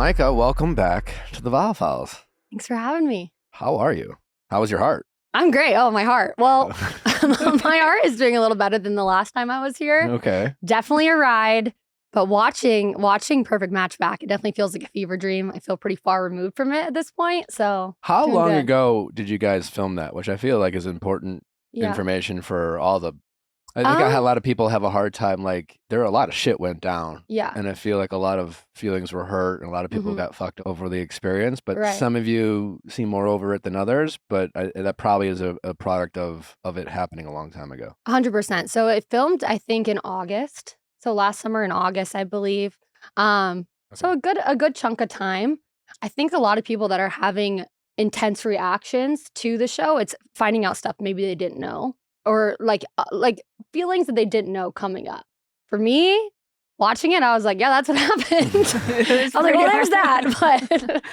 Micah, welcome back to the Viall Files. Thanks for having me. How are you? How was your heart? I'm great. Oh, my heart. Well, my heart is doing a little better than the last time I was here. Okay. Definitely a ride. But watching Perfect Match back, it definitely feels like a fever dream. I feel pretty far removed from it at this point. So How doing long good. ago did you guys film that? Which I feel like is important information for all the... I think a lot of people have a hard time, like, there are a lot of shit went down. Yeah. And I feel like a lot of feelings were hurt and a lot of people got fucked over the experience. But Right. some of you seem more over it than others. But that probably is a product of it happening a long time ago. 100%. So it filmed, I think, in August. So last summer in August, I believe. So a good chunk of time. I think a lot of people that are having intense reactions to the show, it's finding out stuff maybe they didn't know, or like feelings that they didn't know coming up. For me, watching it, I was like, yeah, that's what happened. I was like, well, there's that. But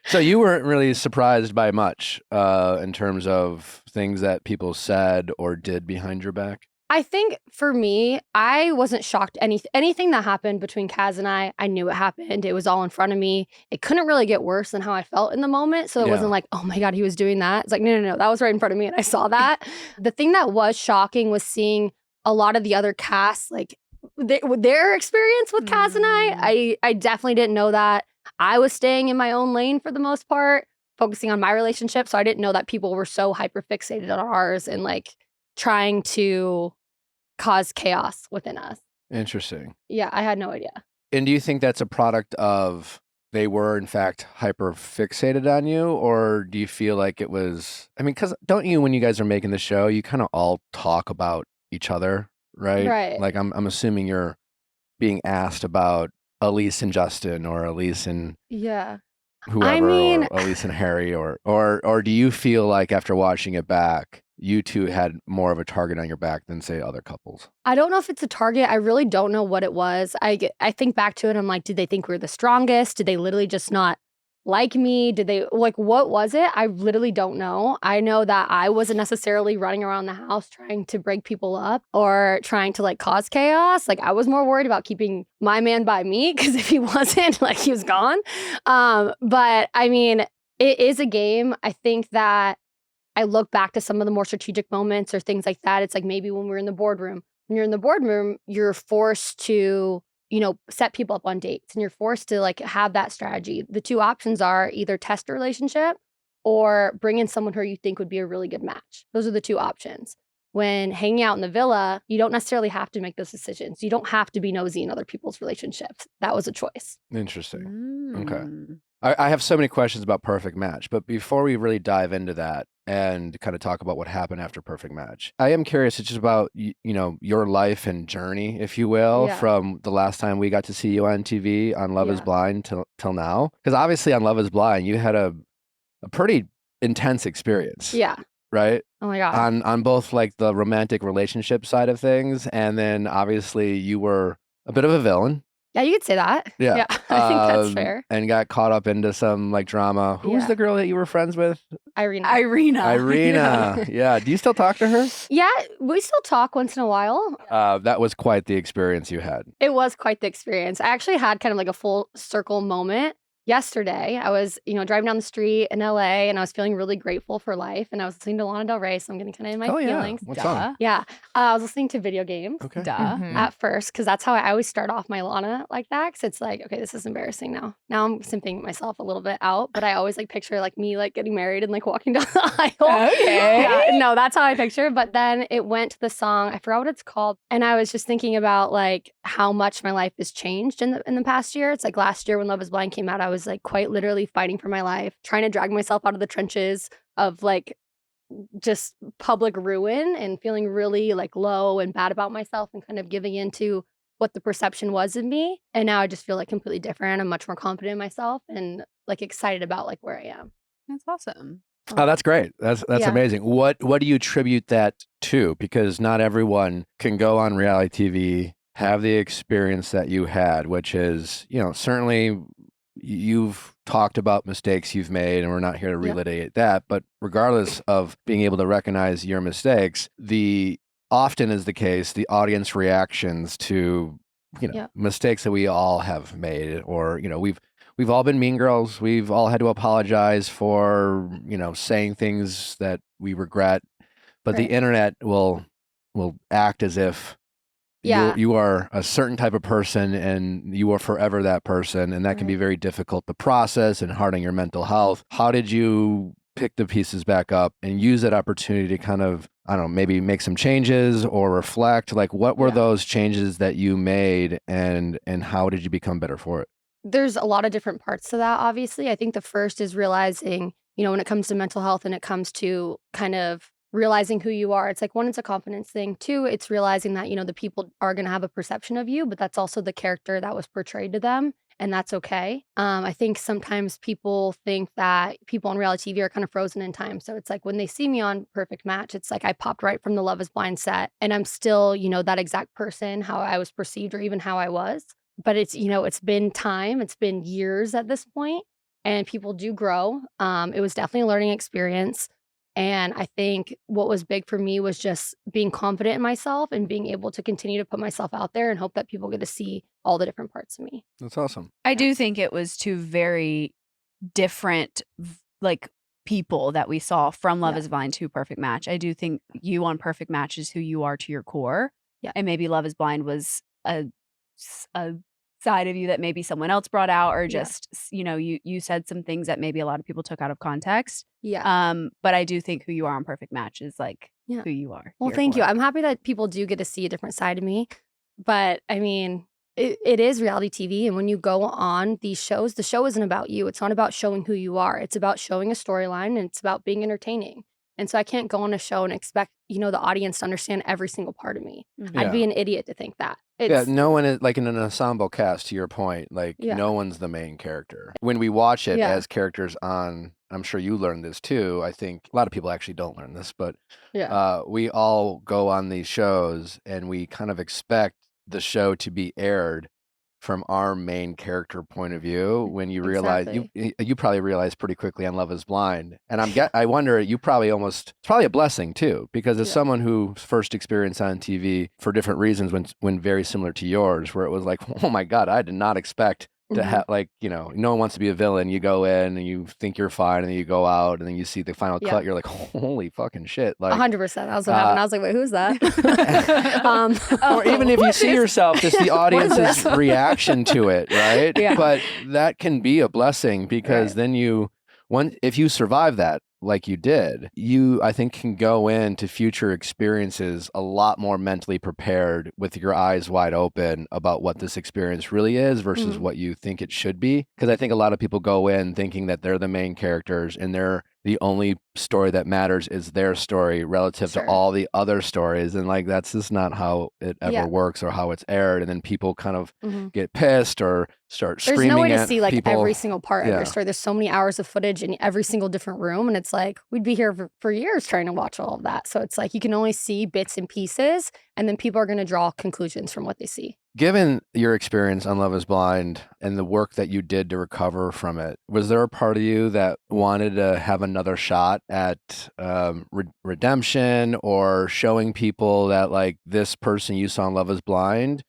So you weren't really surprised by much in terms of things that people said or did behind your back? I think for me, I wasn't shocked. Anything that happened between Kaz and I knew it happened. It was all in front of me. It couldn't really get worse than how I felt in the moment. So it wasn't like, oh my God, he was doing that. It's like, no, that was right in front of me and I saw that. The thing that was shocking was seeing a lot of the other cast, like their experience with Kaz and I definitely didn't know that. I was staying in my own lane for the most part, focusing on my relationship. So I didn't know that people were so hyper fixated on ours and like trying to cause chaos within us. Interesting. Yeah, I had no idea. And do you think that's a product of they were in fact hyper fixated on you, or do you feel like it was, I mean, because don't you, when you guys are making the show, you kind of all talk about each other, right? Right. Like I'm assuming you're being asked about Elys and Justin, or Elys and whoever, or Elys and Harry, or do you feel like after watching it back, you two had more of a target on your back than, say, other couples? I don't know if it's a target. I really don't know what it was. I think back to it. I'm like, did they think we were the strongest? Did they literally just not like me? Did they, like, what was it? I literally don't know. I know that I wasn't necessarily running around the house trying to break people up or trying to like cause chaos. Like I was more worried about keeping my man by me, because if he wasn't, like, he was gone. But I mean, it is a game. I think that I look back to some of the more strategic moments or things like that. It's like maybe when we're in the boardroom. When you're in the boardroom, you're forced to, set people up on dates, and you're forced to like have that strategy. The two options are either test a relationship or bring in someone who you think would be a really good match. Those are the two options. When hanging out in the villa, you don't necessarily have to make those decisions. You don't have to be nosy in other people's relationships. That was a choice. Interesting. Okay. I have so many questions about Perfect Match, but before we really dive into that and kind of talk about what happened after Perfect Match, I am curious just about, your life and journey, if you will, from the last time we got to see you on TV on Love is Blind till now. Because obviously on Love is Blind, you had a pretty intense experience. Yeah. Right? Oh my God. On both like the romantic relationship side of things, and then obviously you were a bit of a villain. Yeah, you could say that. Yeah, I think that's fair. And got caught up into some like drama. Who was the girl that you were friends with? Irina. Yeah. Do you still talk to her? Yeah, we still talk once in a while. That was quite the experience you had. It was quite the experience. I actually had kind of like a full circle moment. Yesterday, I was, driving down the street in LA, and I was feeling really grateful for life. And I was listening to Lana Del Rey, so I'm getting kind of in my feelings. What song? Yeah. I was listening to Video Games. Okay. At first, because that's how I always start off my Lana like that. Because it's like, okay, this is embarrassing now. Now I'm simping myself a little bit out, but I always like picture like me like getting married and like walking down the aisle. Okay. Yeah, no, that's how I picture. But then it went to the song. I forgot what it's called, and I was just thinking about like how much my life has changed in the past year. It's like last year when Love Is Blind came out, I was like quite literally fighting for my life, trying to drag myself out of the trenches of like just public ruin and feeling really like low and bad about myself and kind of giving into what the perception was of me. And now I just feel like completely different. I'm much more confident in myself and like excited about like where I am. That's awesome. Oh, that's great. That's amazing. What do you attribute that to? Because not everyone can go on reality TV, have the experience that you had, which is, certainly you've talked about mistakes you've made, and we're not here to relitigate that. But regardless of being able to recognize your mistakes, often is the case, the audience reactions to, mistakes that we all have made, or, we've all been mean girls. We've all had to apologize for, saying things that we regret. But the Right. internet will act as if Yeah. you are a certain type of person and you are forever that person, and that can be Right. very difficult to process and hard on your mental health. How did you pick the pieces back up and use that opportunity to kind of, I don't know, maybe make some changes or reflect? Like, what were Yeah. those changes that you made, and how did you become better for it? There's a lot of different parts to that, obviously. I think the first is realizing, when it comes to mental health and it comes to kind of realizing who you are, it's like, one, it's a confidence thing. Two, it's realizing that, the people are going to have a perception of you, but that's also the character that was portrayed to them. And that's okay. I think sometimes people think that people on reality TV are kind of frozen in time. So it's like when they see me on Perfect Match, it's like I popped right from the Love is Blind set and I'm still, that exact person, how I was perceived or even how I was. But it's been time, it's been years at this point, and people do grow. It was definitely a learning experience, and I think what was big for me was just being confident in myself and being able to continue to put myself out there and hope that people get to see all the different parts of me. That's awesome. I Yeah. do think it was two very different, like, people that we saw from Love Yeah. is Blind to Perfect Match. I do think you on Perfect Match is who you are to your core. Yeah. And maybe Love is Blind was a side of you that maybe someone else brought out, or Yeah. just, you said some things that maybe a lot of people took out of context. Yeah. But I do think who you are on Perfect Match is like Yeah. who you are. to Well, your thank you. core. I'm happy that people do get to see a different side of me. But I mean, it is reality TV. And when you go on these shows, the show isn't about you. It's not about showing who you are. It's about showing a storyline and it's about being entertaining. And so I can't go on a show and expect, the audience to understand every single part of me. Mhm. I'd be Yeah. an idiot to think that. Yeah, It's, no one is like in an ensemble cast, to your point, like Yeah. no one's the main character. When we watch it Yeah. as characters on, I'm sure you learned this too. I think a lot of people actually don't learn this, but yeah. we all go on these shows and we kind of expect the show to be aired from our main character point of view. When you realize you probably realize pretty quickly on Love is Blind, and I wonder, you probably it's probably a blessing too, because as Yeah. someone who first experienced on TV for different reasons, when very similar to yours, where it was like, oh my God, I did not expect to Mhm. have, like, no one wants to be a villain. You go in and you think you're fine, and then you go out and then you see the final Yeah. cut, you're like, holy fucking shit. Like 100%. That was what happened. I was like, wait, who's that? or even if you see yourself, just the audience's this? reaction to it, right? Yeah. But that can be a blessing, because Right. then if you survive that, like you did, I think can go into future experiences a lot more mentally prepared, with your eyes wide open about what this experience really is versus Mhm. what you think it should be. Because I think a lot of people go in thinking that they're the main characters and they're the only story that matters is their story relative to Sure. all the other stories. And like, that's just not how it ever Yeah. works or how it's aired. And then people kind of Mhm. get pissed or start There's screaming no way to at see like people. every single part of Yeah. their story. There's so many hours of footage in every single different room. And it's like, we'd be here for years trying to watch all of that. So it's like, you can only see bits and pieces, and then people are going to draw conclusions from what they see. Given your experience on Love is Blind and the work that you did to recover from it, was there a part of you that wanted to have another shot at redemption, or showing people that, like, this person you saw in Love is Blind,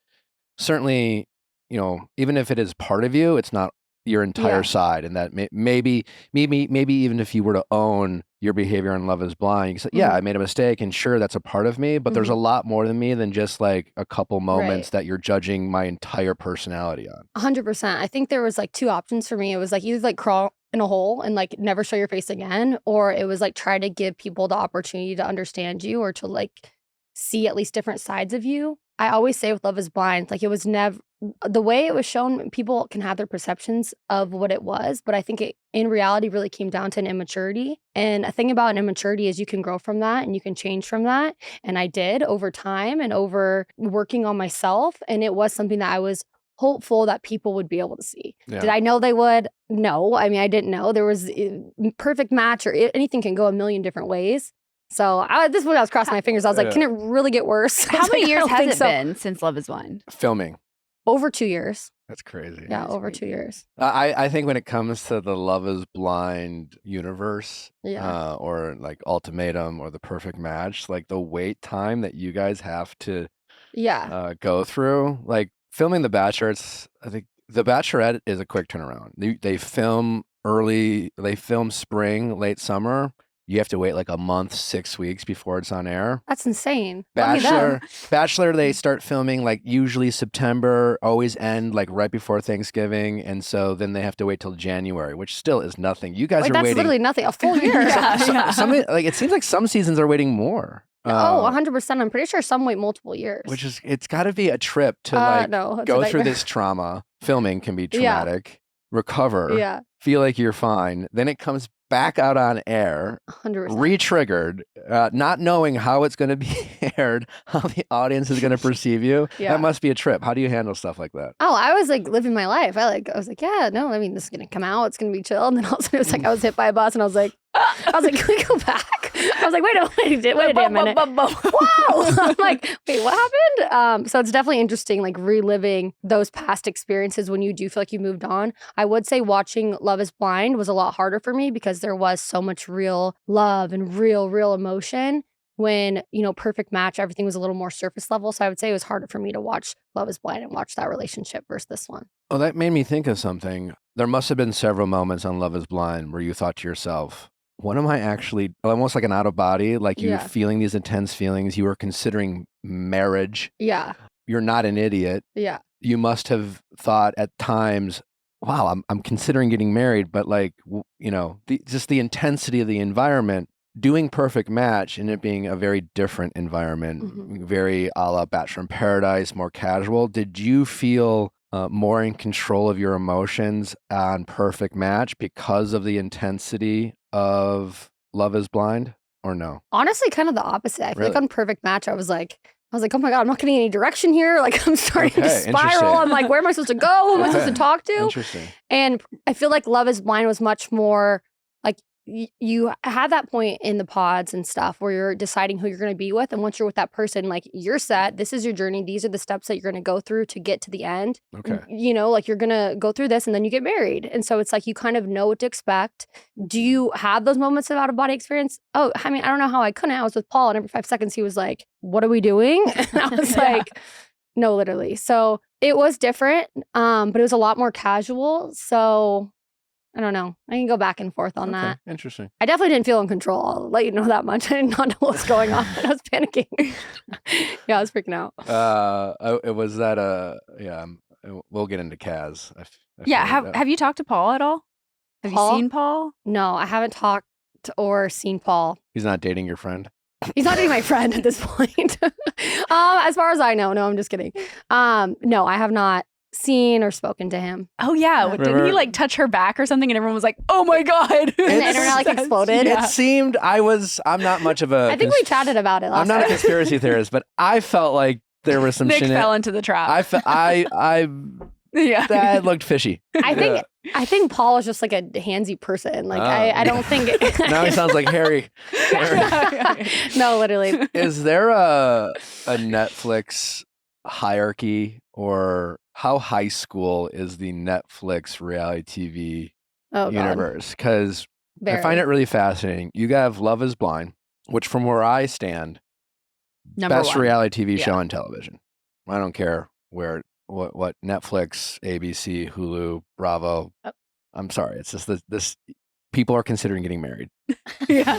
certainly, even if it is part of you, it's not your entire Yeah. side, and that maybe even if you were to own your behavior on Love is Blind, you could say, yeah, I made a mistake, and sure, that's a part of me, but there's a lot more than me than just like a couple moments Right. that you're judging my entire personality on. 100%. I think there was like two options for me. It was like either like crawl in a hole and like never show your face again, or it was like try to give people the opportunity to understand you or to like see at least different sides of you. I always say with Love is Blind, like it was never the way it was shown, people can have their perceptions of what it was, but I think it in reality really came down to an immaturity. And a thing about an immaturity is you can grow from that and you can change from that. And I did over time and over working on myself. And it was something that I was hopeful that people would be able to see. Yeah. Did I know they would? No. I mean, I didn't know. There was perfect match, or anything can go a million different ways. So this is when I was crossing my fingers. I was like, Yeah. can it really get worse? I How was many like, I years don't has think it so. been since Love is Blind? Filming. Over 2 years. That's crazy. Yeah, That's over crazy. 2 years. I think when it comes to the Love is Blind universe, Yeah. or like Ultimatum or the Perfect Match, like the wait time that you guys have to Yeah. go through, like filming The Bachelor, I think The Bachelorette is a quick turnaround. They film early, they film spring, late summer. You have to wait like a month, 6 weeks before it's on air. That's insane. Lucky them. Bachelor, they start filming like usually September, always end like right before Thanksgiving. And so then they have to wait till January, which still is nothing. You guys Like are that's waiting. literally nothing. A full year. Some, like it seems like some seasons are waiting more. Oh, 100%. I'm pretty sure some wait multiple years. Which is, it's got to be a trip to like no, go through this trauma. Filming can be traumatic. Recover. Yeah. Feel like you're fine. Then it comes back out on air, 100%. re-triggered, not knowing how it's going to be aired, how the audience is going to perceive you. Yeah. That must be a trip. How do you handle stuff like that? Oh, I was like living my life. I was like, yeah, no, I mean, this is gonna come out. It's gonna be chill. And then all of a sudden, it was like I was hit by a bus, and I was like, can we go back? I was like, wait a damn minute. Wow. I'm like, wait, what happened? So it's definitely interesting, like reliving those past experiences when you do feel like you moved on. I would say watching Love is Blind was a lot harder for me because there was so much real love and real emotion. When, Perfect Match, everything was a little more surface level. So I would say it was harder for me to watch Love is Blind and watch that relationship versus this one. Oh, that made me think of something. There must have been several moments on Love is Blind where you thought to yourself, what am I actually, almost like an out of body, like you feeling these intense feelings. You were considering marriage. Yeah. You're not an idiot. Yeah. You must have thought at times, wow, I'm considering getting married, but like, just the intensity of the environment. Doing Perfect Match and it being a very different environment, very a la Bachelor in Paradise, more casual. Did you feel more in control of your emotions on Perfect Match because of the intensity of Love is Blind or no? Honestly, kind of the opposite. I feel Really? like on Perfect Match, I was like, oh my God, I'm not getting any direction here. Like I'm starting to spiral. Interesting. I'm like, where am I supposed to go? Who am I supposed to talk to? Interesting. And I feel like Love is Blind was much more like you had that point in the pods and stuff where you're deciding who you're going to be with. And once you're with that person, like you're set. This is your journey. These are the steps that you're going to go through to get to the end. Okay. Like you're going to go through this and then you get married. And so it's like you kind of know what to expect. Do you have those moments of out of body experience? Oh, I mean, I don't know how I couldn't. I was with Paul and every 5 seconds he was like, what are we doing? And I was like, no, literally. So it was different, but it was a lot more casual. So I don't know. I can go back and forth on that. Interesting. I definitely didn't feel in control. I'll let you know that much. I did not know what was going on. I was panicking. Yeah, I was freaking out. It was that, we'll get into Kaz. Have you talked to Paul at all? Have you seen Paul? No, I haven't talked or seen Paul. He's not dating your friend? He's not dating my friend at this point. As far as I know. No, I'm just kidding. No, I have not seen or spoken to him. Oh yeah, didn't he like touch her back or something? And everyone was like, "Oh my god!" And the internet like exploded. It seemed I'm not much of a. I think we chatted about it. I'm not a conspiracy theorist, but I felt like there was some. Nick fell into the trap. That looked fishy. I think Paul was just like a handsy person. Like I don't think. Now he sounds like Harry. No, literally. Is there a Netflix hierarchy or how high school is the Netflix reality TV universe? Because I find it really fascinating. You have Love is Blind, which from where I stand, best reality TV show on television. I don't care what Netflix, ABC, Hulu, Bravo. I'm sorry. It's just this people are considering getting married. Yeah.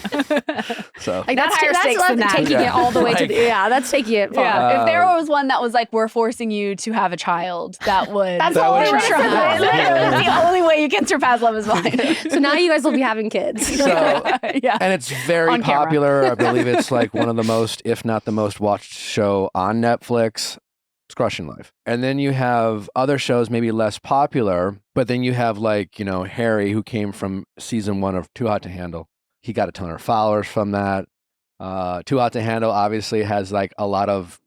So like that's taking it all the way to that's taking it far. Yeah. If there was one that was like, we're forcing you to have a child, that would that's the only way you can surpass Love is Blind. So now you guys will be having kids. So, and it's very popular. I believe it's like one of the most, if not the most watched show on Netflix. It's crushing life. And then you have other shows maybe less popular, but then you have like, Harry, who came from season 1 of Too Hot to Handle. He got a ton of followers from that. Too Hot to Handle obviously has like a lot of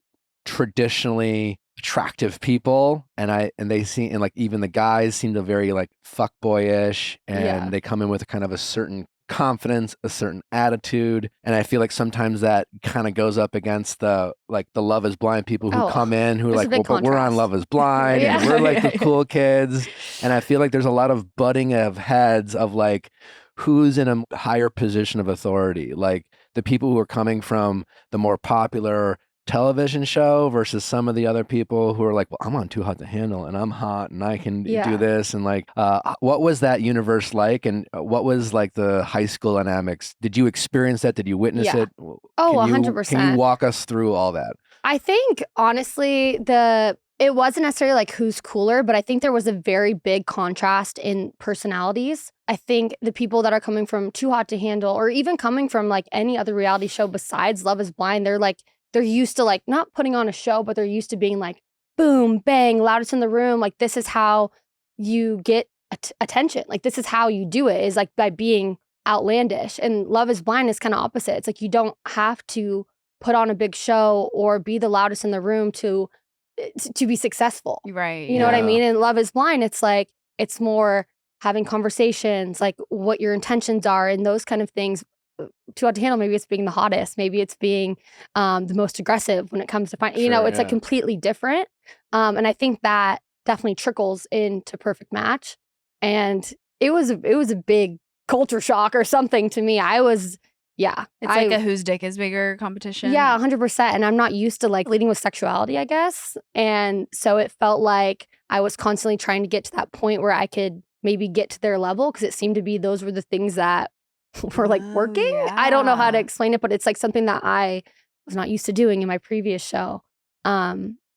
traditionally attractive people, and they seem, and like even the guys seem to very like fuckboyish, and they come in with a kind of a certain confidence, a certain attitude, and I feel like sometimes that kind of goes up against the Love is Blind people who come in who are like, well, but we're on Love is Blind and we're like the cool kids, and I feel like there's a lot of butting of heads of like who's in a higher position of authority, like the people who are coming from the more popular television show versus some of the other people who are like, well, I'm on Too Hot to Handle and I'm hot and I can do this. And like, what was that universe like? And what was like the high school dynamics? Did you experience that? Did you witness it? Oh, 100%. Can you walk us through all that? I think honestly, it wasn't necessarily like who's cooler, but I think there was a very big contrast in personalities. I think the people that are coming from Too Hot to Handle, or even coming from like any other reality show besides Love is Blind, they're used to like not putting on a show, but they're used to being like, boom, bang, loudest in the room. Like, this is how you get attention. Like, this is how you do it, is like by being outlandish. And Love is Blind is kind of opposite. It's like, you don't have to put on a big show or be the loudest in the room to be successful. Right. You know what I mean? And Love is Blind, it's like, it's more having conversations, like what your intentions are and those kind of things. Too Hot to Handle, maybe it's being the hottest, maybe it's being the most aggressive when it comes to it's like completely different. And I think that definitely trickles into Perfect Match. And it was a big culture shock or something to me. It's like a whose dick is bigger competition. Yeah, 100%. And I'm not used to like leading with sexuality, I guess. And so it felt like I was constantly trying to get to that point where I could maybe get to their level, because it seemed to be those were the things that were like working. Yeah. I don't know how to explain it, but it's like something that I was not used to doing in my previous show.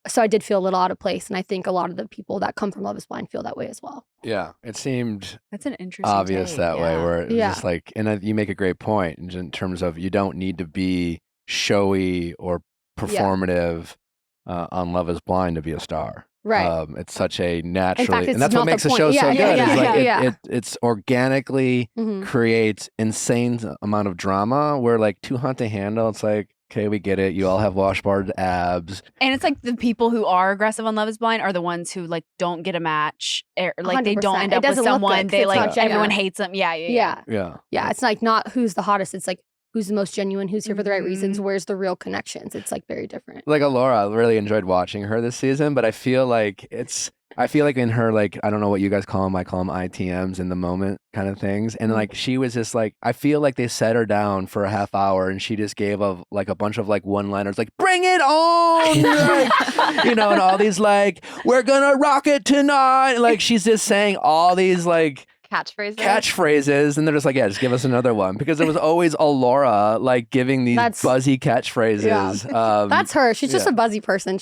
So I did feel a little out of place. And I think a lot of the people that come from Love is Blind feel that way as well. Yeah, it seemed that's an interesting obvious take, that way, where it's just like, and you make a great point in terms of you don't need to be showy or performative on Love is Blind to be a star. Right. It's such a naturally, in fact, and that's what makes the show so good. It's organically creates insane amount of drama. Where like Too Hot to Handle, it's like, okay, we get it. You all have washboard abs. And it's like the people who are aggressive on Love is Blind are the ones who like don't get a match. Like 100%. They don't end up with someone. They like, everyone hates them. Yeah. It's like not who's the hottest. It's like who's the most genuine, who's here for the right reasons, where's the real connections. It's like very different. Like Alora, I really enjoyed watching her this season, but I feel like in her, like, I don't know what you guys call them, I call them ITMs, in the moment kind of things. And like, she was just like, I feel like they set her down for a half hour and she just gave a bunch of like one-liners, like, bring it on, like, and all these like, we're gonna rock it tonight. Like, she's just saying all these like catchphrases, and they're just like, yeah, just give us another one, because it was always Alora like giving these buzzy catchphrases. That's her. She's just a buzzy person.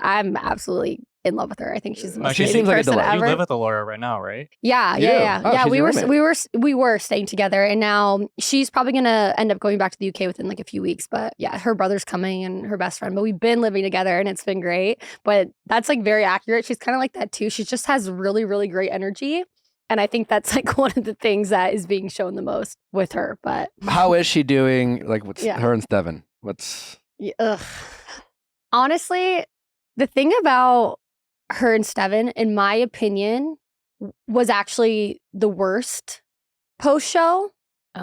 I'm absolutely in love with her. I think she's the most amazing person ever. You live with Alora right now, right? Yeah. Oh, we were staying together, and now she's probably gonna end up going back to the UK within like a few weeks. But yeah, her brother's coming and her best friend. But we've been living together, and it's been great. But that's like very accurate. She's kind of like that too. She just has really, really great energy. And I think that's like one of the things that is being shown the most with her. But how is she doing? Like, what's her and Steven? Honestly, the thing about her and Steven, in my opinion, was actually the worst post show,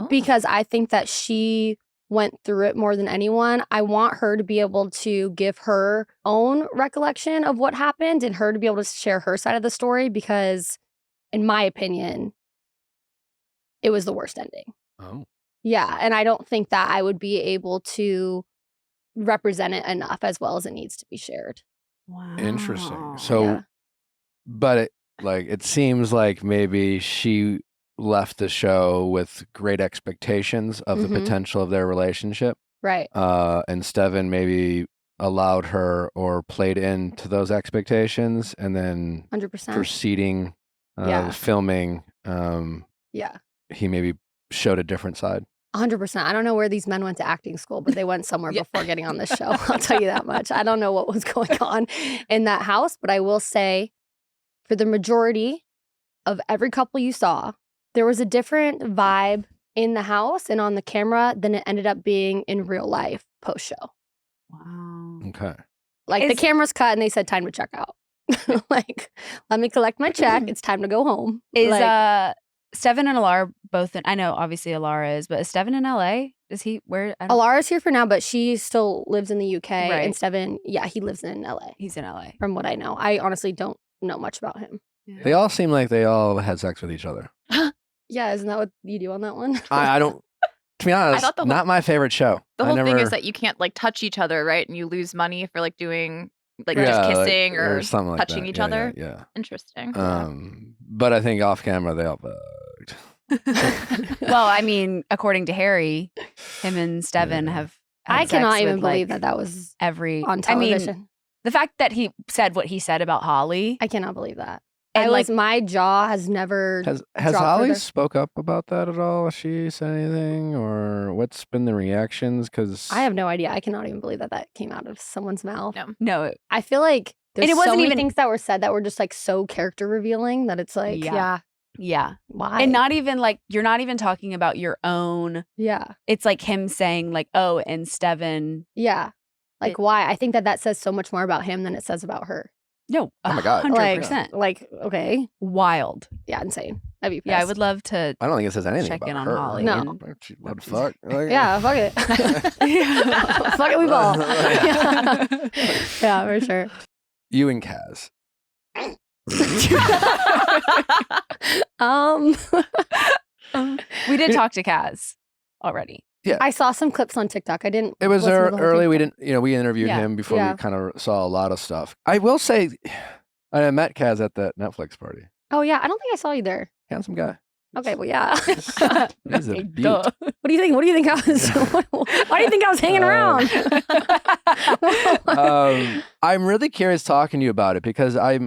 because I think that she went through it more than anyone. I want her to be able to give her own recollection of what happened and her to be able to share her side of the story, because in my opinion, it was the worst ending. Oh. Yeah, and I don't think that I would be able to represent it enough as well as it needs to be shared. Wow. Interesting. So, but it seems like maybe she left the show with great expectations of the potential of their relationship. Right. And Steven maybe allowed her or played into those expectations, and then 100% proceeding filming, he maybe showed a different side. 100%. I don't know where these men went to acting school, but they went somewhere before getting on this show. I'll tell you that much. I don't know what was going on in that house, but I will say, for the majority of every couple you saw, there was a different vibe in the house and on the camera than it ended up being in real life post show. Wow. Okay. Like, the camera's cut and they said, time to check out. Like, let me collect my check. It's time to go home. Is Steven and Alara both in, I know obviously Alara is, but is Steven in LA? Is he where? Alara's here for now, but she still lives in the UK. Right. And Steven, he lives in LA. He's in LA. From what I know. I honestly don't know much about him. Yeah. They all seem like they all had sex with each other. Yeah, isn't that what you do on that one? I don't To be honest, not my favorite show. The whole thing is that you can't like touch each other, right? And you lose money for like doing like Yeah, just like- kissing or something like touching that. each Yeah, other. Yeah. Interesting. But I think off camera they all bugged. Well, I mean, according to Harry, him and Steven have had I cannot sex even with, believe like, that was every on television. I mean, the fact that he said what he said about Holly. I cannot believe that. And My jaw has never. Has dropped Holly further. spoke up about that at all? Has she said anything, or what's been the reactions? Because I have no idea. I cannot even believe that came out of someone's mouth. No, I feel like there's it so wasn't many even- things that were said that were just like so character revealing that it's like, yeah. why? And not even like, you're not even talking about your own. Yeah. It's like him saying like, oh, and Steven. Yeah. Like, why? I think that says so much more about him than it says about her. No, Oh my God. 100%. Like, okay. Wild. Yeah, insane. I'd be pissed. Yeah, I would love to. I don't think it says anything check about in on her. Holly. No. What the fuck? Like, Yeah, fuck it. Fuck it, we ball. Yeah, for sure. You and Kaz. We did talk to Kaz already. I saw some clips on TikTok. I didn't. It was listen to the whole early. thing. We didn't. We interviewed Yeah. him before Yeah. we kind of saw a lot of stuff. I will say, I met Kaz at that Netflix party. Oh yeah, I don't think I saw you there. Handsome guy. Okay, well yeah. He's a beaut. Duh. What do you think? What do you think I was? Why do you think I was hanging around? I'm really curious talking to you about it because I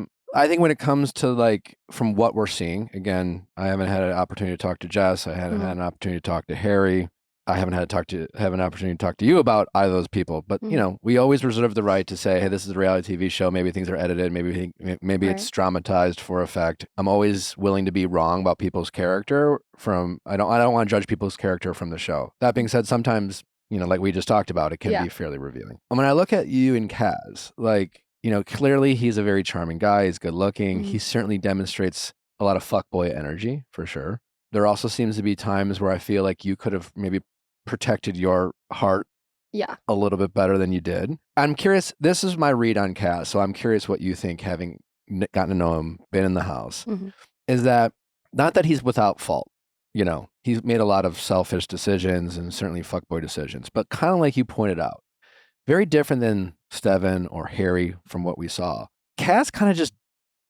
think when it comes to like from what we're seeing, again, I haven't had an opportunity to talk to Jess. I haven't had an opportunity to talk to Harry. I haven't had have an opportunity to talk to you about either of those people. But we always reserve the right to say, hey, this is a reality TV show. Maybe things are edited. Maybe it's dramatized for effect. I'm always willing to be wrong about people's character. I don't want to judge people's character from the show. That being said, sometimes like we just talked about, it can be fairly revealing. And when I look at you and Kaz, like clearly he's a very charming guy. He's good looking. He certainly demonstrates a lot of fuckboy energy for sure. There also seems to be times where I feel like you could have maybe protected your heart a little bit better than you did. I'm curious, this is my read on Kaz, so I'm curious what you think, having gotten to know him, been in the house, is that not that he's without fault, he's made a lot of selfish decisions and certainly fuckboy decisions, but kind of like you pointed out, very different than Steven or Harry from what we saw. Kaz kind of just,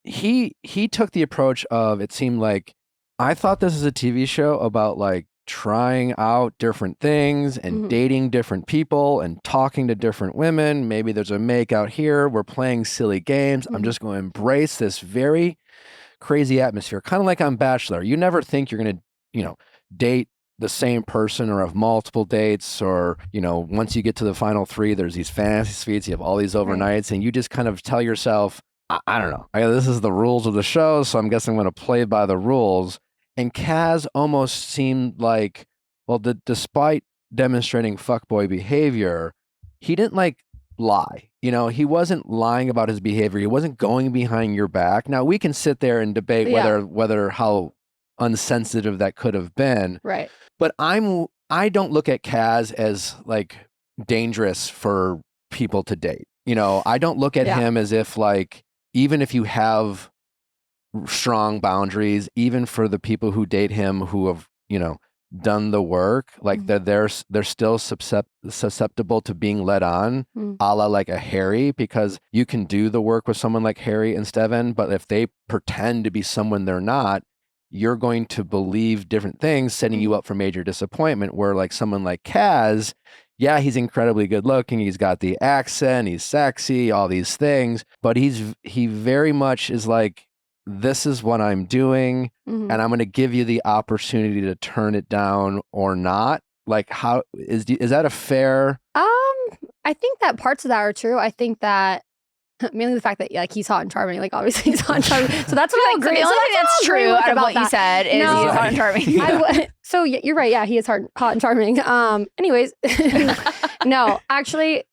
he took the approach of, it seemed like, I thought this is a TV show about like trying out different things and dating different people and talking to different women. Maybe there's a make out here. We're playing silly games. I'm just going to embrace this very crazy atmosphere. Kind of like on Bachelor. You never think you're going to, date the same person or have multiple dates or, once you get to the final three, there's these fantasy suites. You have all these overnights and you just kind of tell yourself, I don't know. This is the rules of the show. So I'm guessing I'm going to play by the rules. And Kaz almost seemed like, well, despite demonstrating fuckboy behavior, he didn't like lie. He wasn't lying about his behavior. He wasn't going behind your back. Now we can sit there and debate whether how unsensitive that could have been. Right. But I don't look at Kaz as like dangerous for people to date. I don't look at him as if like, even if you have strong boundaries, even for the people who date him who have done the work, like they're still susceptible to being led on, a la like a Harry, because you can do the work with someone like Harry and Steven, but if they pretend to be someone they're not, you're going to believe different things, setting you up for major disappointment. Where like someone like Kaz, he's incredibly good looking, he's got the accent, he's sexy, all these things, but he very much is like, this is what I'm doing, and I'm going to give you the opportunity to turn it down or not. Like, how is that a fair? I think that parts of that are true. I think that mainly the fact that like he's hot and charming. Like obviously he's hot and charming. So that's what I agree. The only thing that's true out of what you said is he's hot and charming. So you're right. Yeah, he is hot and charming. Anyways, no, actually,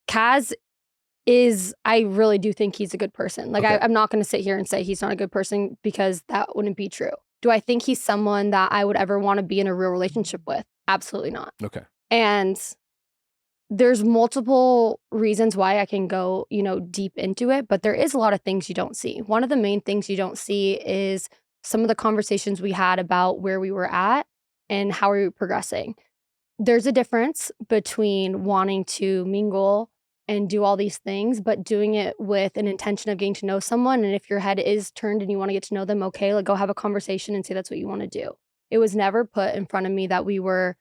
Kaz I really do think he's a good person. Like I'm not going to sit here and say he's not a good person because that wouldn't be true. Do I think he's someone that I would ever want to be in a real relationship with? Absolutely not. Okay. And there's multiple reasons why I can go, deep into it, but there is a lot of things you don't see. One of the main things you don't see is some of the conversations we had about where we were at and how we were progressing. there's a difference between wanting to mingle and do all these things, but doing it with an intention of getting to know someone. And if your head is turned and you want to get to know them, okay, like go have a conversation and say that's what you want to do. It was never put in front of me that we were,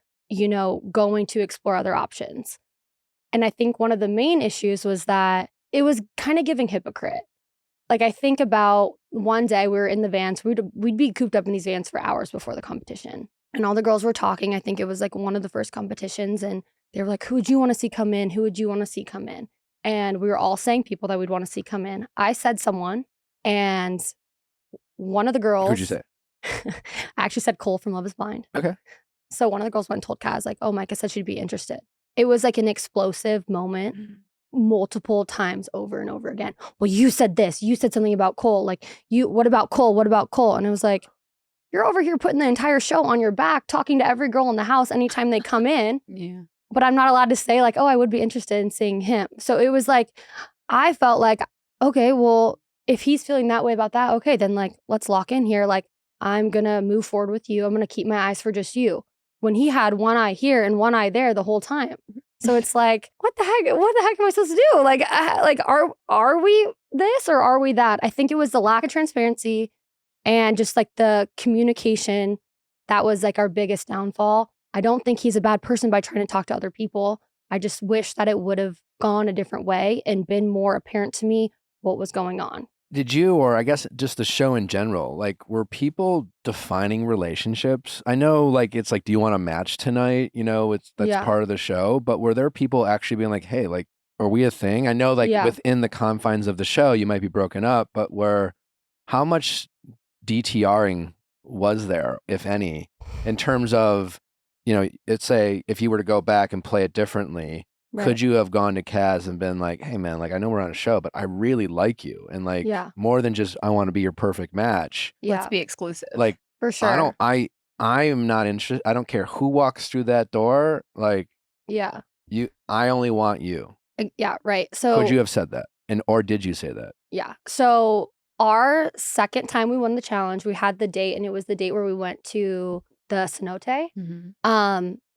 going to explore other options. And I think one of the main issues was that it was kind of giving hypocrite. Like I think about one day we were in the vans, we'd be cooped up in these vans for hours before the competition. And all the girls were talking. I think it was like one of the first competitions. And they were like, who would you want to see come in? Who would you want to see come in? And we were all saying people that we'd want to see come in. I said someone, and one of the girls. Who'd you say? I actually said Cole from Love is Blind. Okay. So one of the girls went and told Kaz, like, oh, Micah said she'd be interested. It was like an explosive moment multiple times over and over again. Well, you said this. You said something about Cole. Like, what about Cole? What about Cole? And it was like, you're over here putting the entire show on your back, talking to every girl in the house anytime they come in. Yeah. But I'm not allowed to say like, oh, I would be interested in seeing him. So it was like, I felt like, okay, well, if he's feeling that way about that, okay, then like, let's lock in here. Like, I'm going to move forward with you. I'm going to keep my eyes for just you. When he had one eye here and one eye there the whole time. So it's like, what the heck am I supposed to do? Like are we this or are we that? I think it was the lack of transparency and just like the communication that was like our biggest downfall. I don't think he's a bad person by trying to talk to other people. I just wish that it would have gone a different way and been more apparent to me what was going on. Did you, or I guess just the show in general, like were people defining relationships? I know like it's like, do you want a match tonight? That's part of the show, but were there people actually being like, hey, like, are we a thing? I know like within the confines of the show, you might be broken up, but how much DTRing was there, if any, in terms of, let's say if you were to go back and play it differently, could you have gone to Kaz and been like, hey man, like I know we're on a show, but I really like you. And like more than just, I want to be your perfect match. Let's be exclusive. Like for sure. I am not interested. I don't care who walks through that door. Like, I only want you. Yeah. Right. So could you have said that? Or did you say that? Yeah. So our second time we won the challenge, we had the date, and it was the date where we went to the cenote.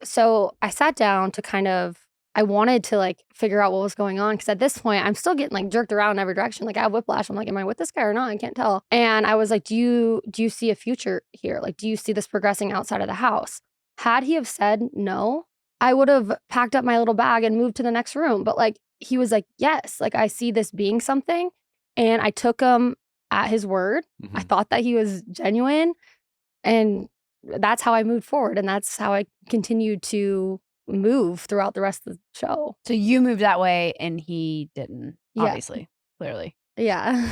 So I sat down to I wanted to like figure out what was going on, because at this point I'm still getting like jerked around in every direction. Like I have whiplash. I'm like, am I with this guy or not? I can't tell. And I was like, do you see a future here? Like, do you see this progressing outside of the house? Had he have said no, I would have packed up my little bag and moved to the next room. But like, he was like, yes, like I see this being something. And I took him at his word. I thought that he was genuine. And that's how I moved forward. And that's how I continued to move throughout the rest of the show. So you moved that way and he didn't, obviously, clearly. Yeah.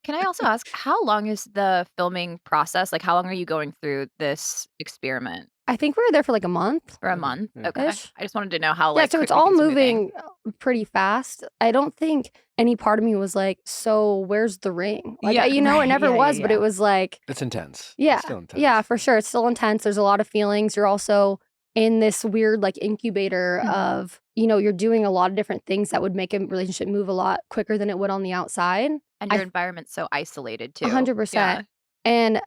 Can I also ask, how long is the filming process? Like, how long are you going through this experiment? I think we were there for like a month. For a month? Okay. Ish. I just wanted to know how, like, so it's all moving pretty fast. I don't think any part of me was like, so where's the ring? Like, it never was, but it was like. It's intense. Yeah. It's still intense. Yeah, for sure. It's still intense. There's a lot of feelings. You're also in this weird like incubator of, you're doing a lot of different things that would make a relationship move a lot quicker than it would on the outside. And your environment's so isolated too. 100%. Yeah. And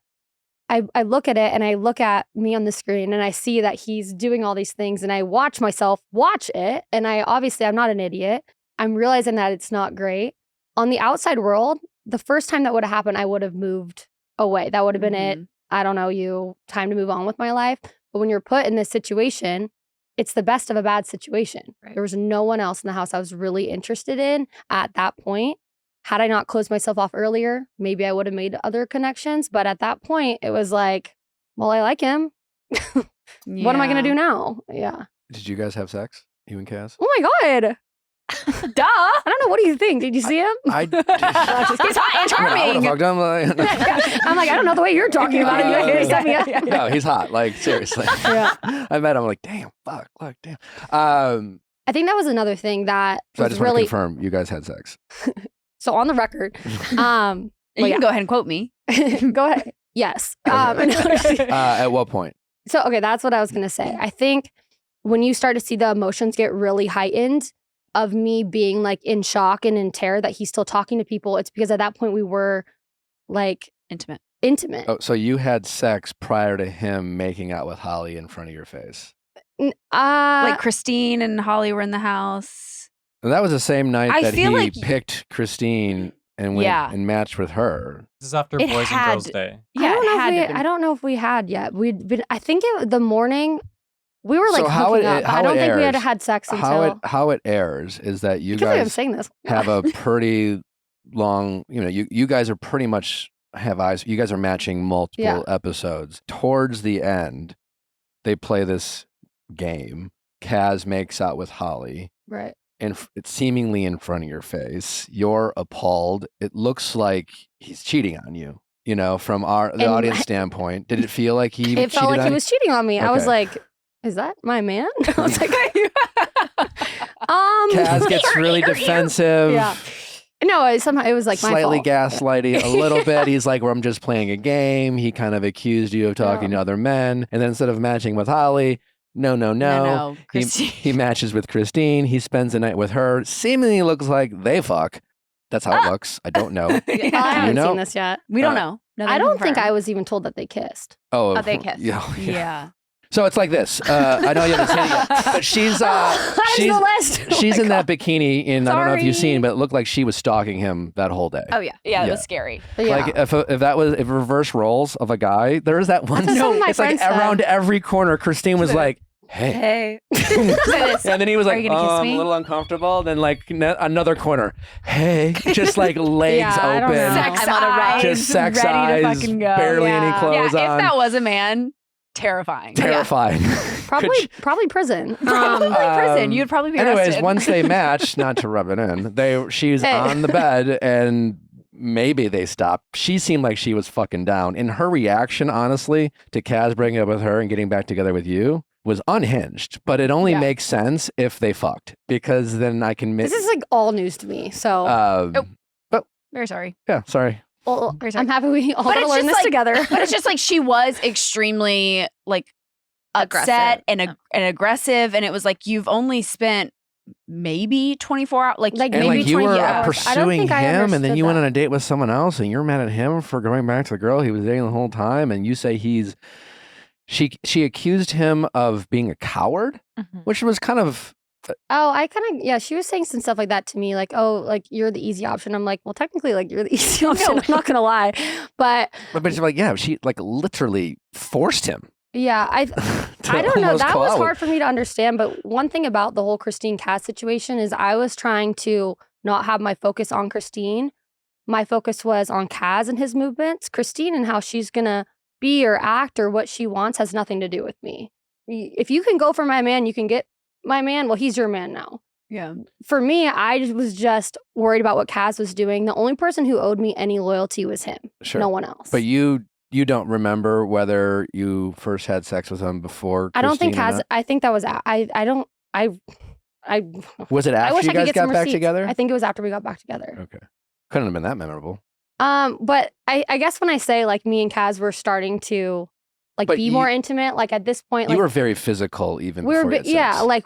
I look at it and I look at me on the screen and I see that he's doing all these things, and I watch myself watch it. And I'm not an idiot. I'm realizing that it's not great. On the outside world, the first time that would have happened, I would have moved away. That would have been it. I don't know, time to move on with my life. But when you're put in this situation, it's the best of a bad situation. Right. There was no one else in the house I was really interested in at that point. Had I not closed myself off earlier, maybe I would have made other connections. But at that point, it was like, well, I like him. What am I going to do now? Yeah. Did you guys have sex? You and Kaz? Oh my God. Duh. I don't know. What do you think? Did you see him? He's hot and charming. I'm like, I don't know the way you're talking about it. No, he's hot. Like, seriously. I met him. I'm like, damn, fuck, look, damn. I think that was another thing that So I just want to confirm you guys had sex. So on the record, you can go ahead and quote me. Go ahead. Yes. At what point? So, okay, that's what I was going to say. I think when you start to see the emotions get really heightened of me being like in shock and in terror that he's still talking to people, it's because at that point we were like intimate. Oh, so you had sex prior to him making out with Holly in front of your face? Like Christine and Holly were in the house. And that was the same night that he like picked Christine and went and matched with her. This is after Boys and Girls Day. Yeah, I don't know if we had yet. We'd been. I think the morning we were like hooking up. I don't think we had sex until how it airs is that you guys I'm saying this. have a pretty long. You guys are pretty much have eyes. You guys are matching multiple episodes. Towards the end, they play this game. Kaz makes out with Holly. Right. And it's seemingly in front of your face. You're appalled. It looks like he's cheating on you, from the audience standpoint. Did it feel like he It felt like he was cheating on me. Okay. I was like, is that my man? I was like, Kaz gets really defensive. Yeah. No, it was like slightly my fault. gaslighty a little bit. He's like, well, I'm just playing a game. He kind of accused you of talking to other men. And then instead of matching with Holly, no. He matches with Christine. He spends the night with her. Seemingly looks like they fuck. That's how it looks. I don't know. I haven't seen this yet. We don't know. I don't think I was even told that they kissed. Oh, they kissed. Yeah. So it's like this. I know you haven't seen it yet, but she's in that bikini. I don't know if you've seen, but it looked like she was stalking him that whole day. Oh yeah, it was scary. Like if reverse roles of a guy, there was that one. It's like around every corner. Christine was like, "Hey," and then he was like, "I'm a little uncomfortable." Then like another corner, "Hey," just like legs open, sex eyes, just sex eyes, barely any clothes on. If that was a man. Terrifying. Probably prison. Prison. You'd probably be arrested. Anyways, once they match, not to rub it in, she's on the bed and maybe they stop. She seemed like she was fucking down. And her reaction, honestly, to Kaz breaking up with her and getting back together with you was unhinged. But it only makes sense if they fucked, because then I can. This is like all news to me. So. But very sorry. Yeah, sorry. Well, I'm happy we all gotta learn this together. But it's just like she was extremely like upset and aggressive, and it was like you've only spent maybe 24 hours, like maybe you 20 were hours. pursuing him, and then you went on a date with someone else, and you're mad at him for going back to the girl he was dating the whole time, and you say she accused him of being a coward, which was kind of. She was saying some stuff like that to me, like, oh, like you're the easy option. I'm like, well, technically, like you're the easy option. I'm not gonna lie, but she's like, she like literally forced him. Yeah, I don't know. That was hard for me to understand. But one thing about the whole Christine Kaz situation is I was trying to not have my focus on Christine. My focus was on Kaz and his movements. Christine and how she's gonna be or act or what she wants has nothing to do with me. If you can go for my man, you can get my man, well, he's your man now. Yeah. For me, I was just worried about what Kaz was doing. The only person who owed me any loyalty was him. Sure. No one else. But you don't remember whether you first had sex with him before Christine? I don't think Kaz. I think that was. I was it after you guys got back together? I think it was after we got back together. Okay. Couldn't have been that memorable. But I guess when I say like me and Kaz were starting to be more intimate, like at this point, you were very physical even before you had sex. Like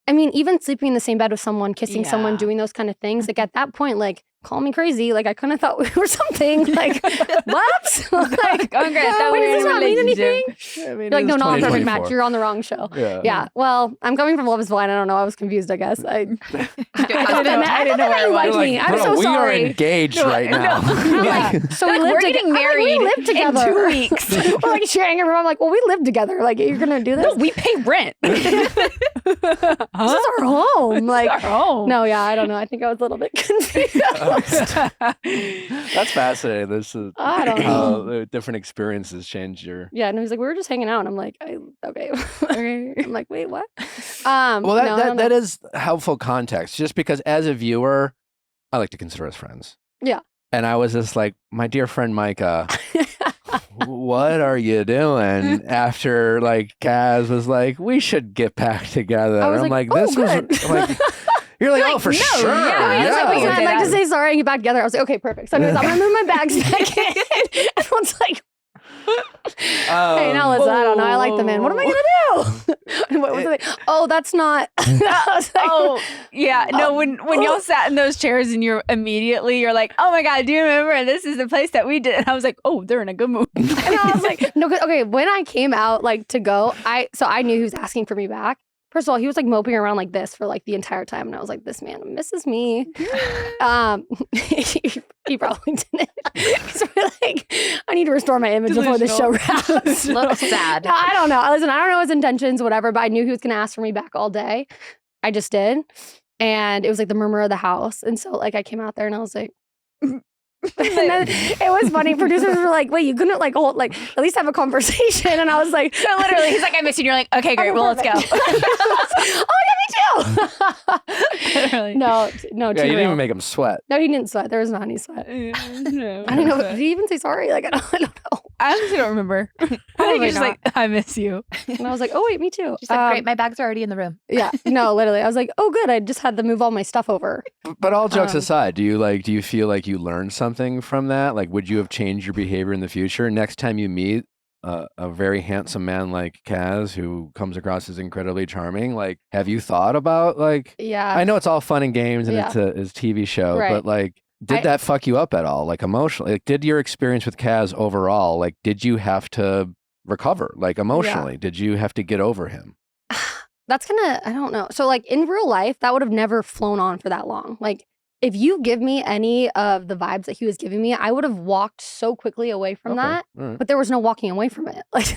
even sleeping in the same bed with someone, kissing someone, doing those kind of things, like at that point, like call me crazy, like I kind of thought we were something, like what? Like, does this not mean anything? I mean, You're like, no, not a perfect match. You're on the wrong show. Yeah. Well, I'm coming from Love Is Blind. I don't know. I was confused. I guess I didn't know where it was. Me. I'm so sorry. We are engaged right now. So we're getting married. We live together in 2 weeks. We're like sharing a room. I'm like, well, we live together. Like, you're gonna do this? No, we pay rent. This is our home. Like, our home. No, yeah, I don't know. I think I was a little bit confused. That's fascinating. This is how different experiences change your. Yeah, and he's like, we were just hanging out, and I'm like, okay. I'm like, wait, what? Well, that is helpful context, just because as a viewer, I like to consider us friends. Yeah. And I was just like, my dear friend Micah, what are you doing? After like Kaz was like, we should get back together. I'm like, this was like. You're like, oh, for sure. I'd like to say sorry and get back together. I was like, okay, perfect. So anyways, I'm going to move my bags back in. Everyone's like, hey, now listen, I don't know. I like the man. What am I going to do? What was it? Oh, that's not. Oh, yeah. No, when y'all sat in those chairs and you're like, oh my God, do you remember? And this is the place that we did. And I was like, oh, they're in a good mood. And I was like, no, okay. When I came out like to go, I knew he was asking for me back. First of all, he was like moping around like this for like the entire time. And I was like, this man misses me. He probably didn't. So like, I need to restore my image before the show wraps. Looks sad. I don't know. Listen, I don't know his intentions, whatever, but I knew he was going to ask for me back all day. I just did. And it was like the murmur of the house. And so like I came out there and I was like, and then it was funny. Producers were like, wait, you couldn't like hold, like at least have a conversation. And I was like, so literally, he's like, I miss you. And you're like, okay, great. Well, let's go. Oh, yeah, me too. No, Yeah, you didn't even make him sweat. No, he didn't sweat. There was not any sweat. No, I don't know. Did he even say sorry? Like, I don't know. I honestly don't remember. I think he's just like, I miss you. And I was like, oh, wait, me too. She's like, great, my bags are already in the room. Yeah, no, literally. I was like, oh, good. I just had to move all my stuff over. But all jokes aside, do you feel like you learned something from that? Like, would you have changed your behavior in the future? Next time you meet a very handsome man like Kaz, who comes across as incredibly charming, like, have you thought about like? Yeah. I know it's all fun and games and it's a TV show, Right. but like, did that fuck you up at all, like emotionally? Like, did your experience with Kaz overall, like, did you have to recover, like emotionally? Yeah. Did you have to get over him? That's I don't know. So like in real life, that would have never flown on for that long. Like if you give me any of the vibes that he was giving me, I would have walked so quickly away from that. Right. But there was no walking away from it. Like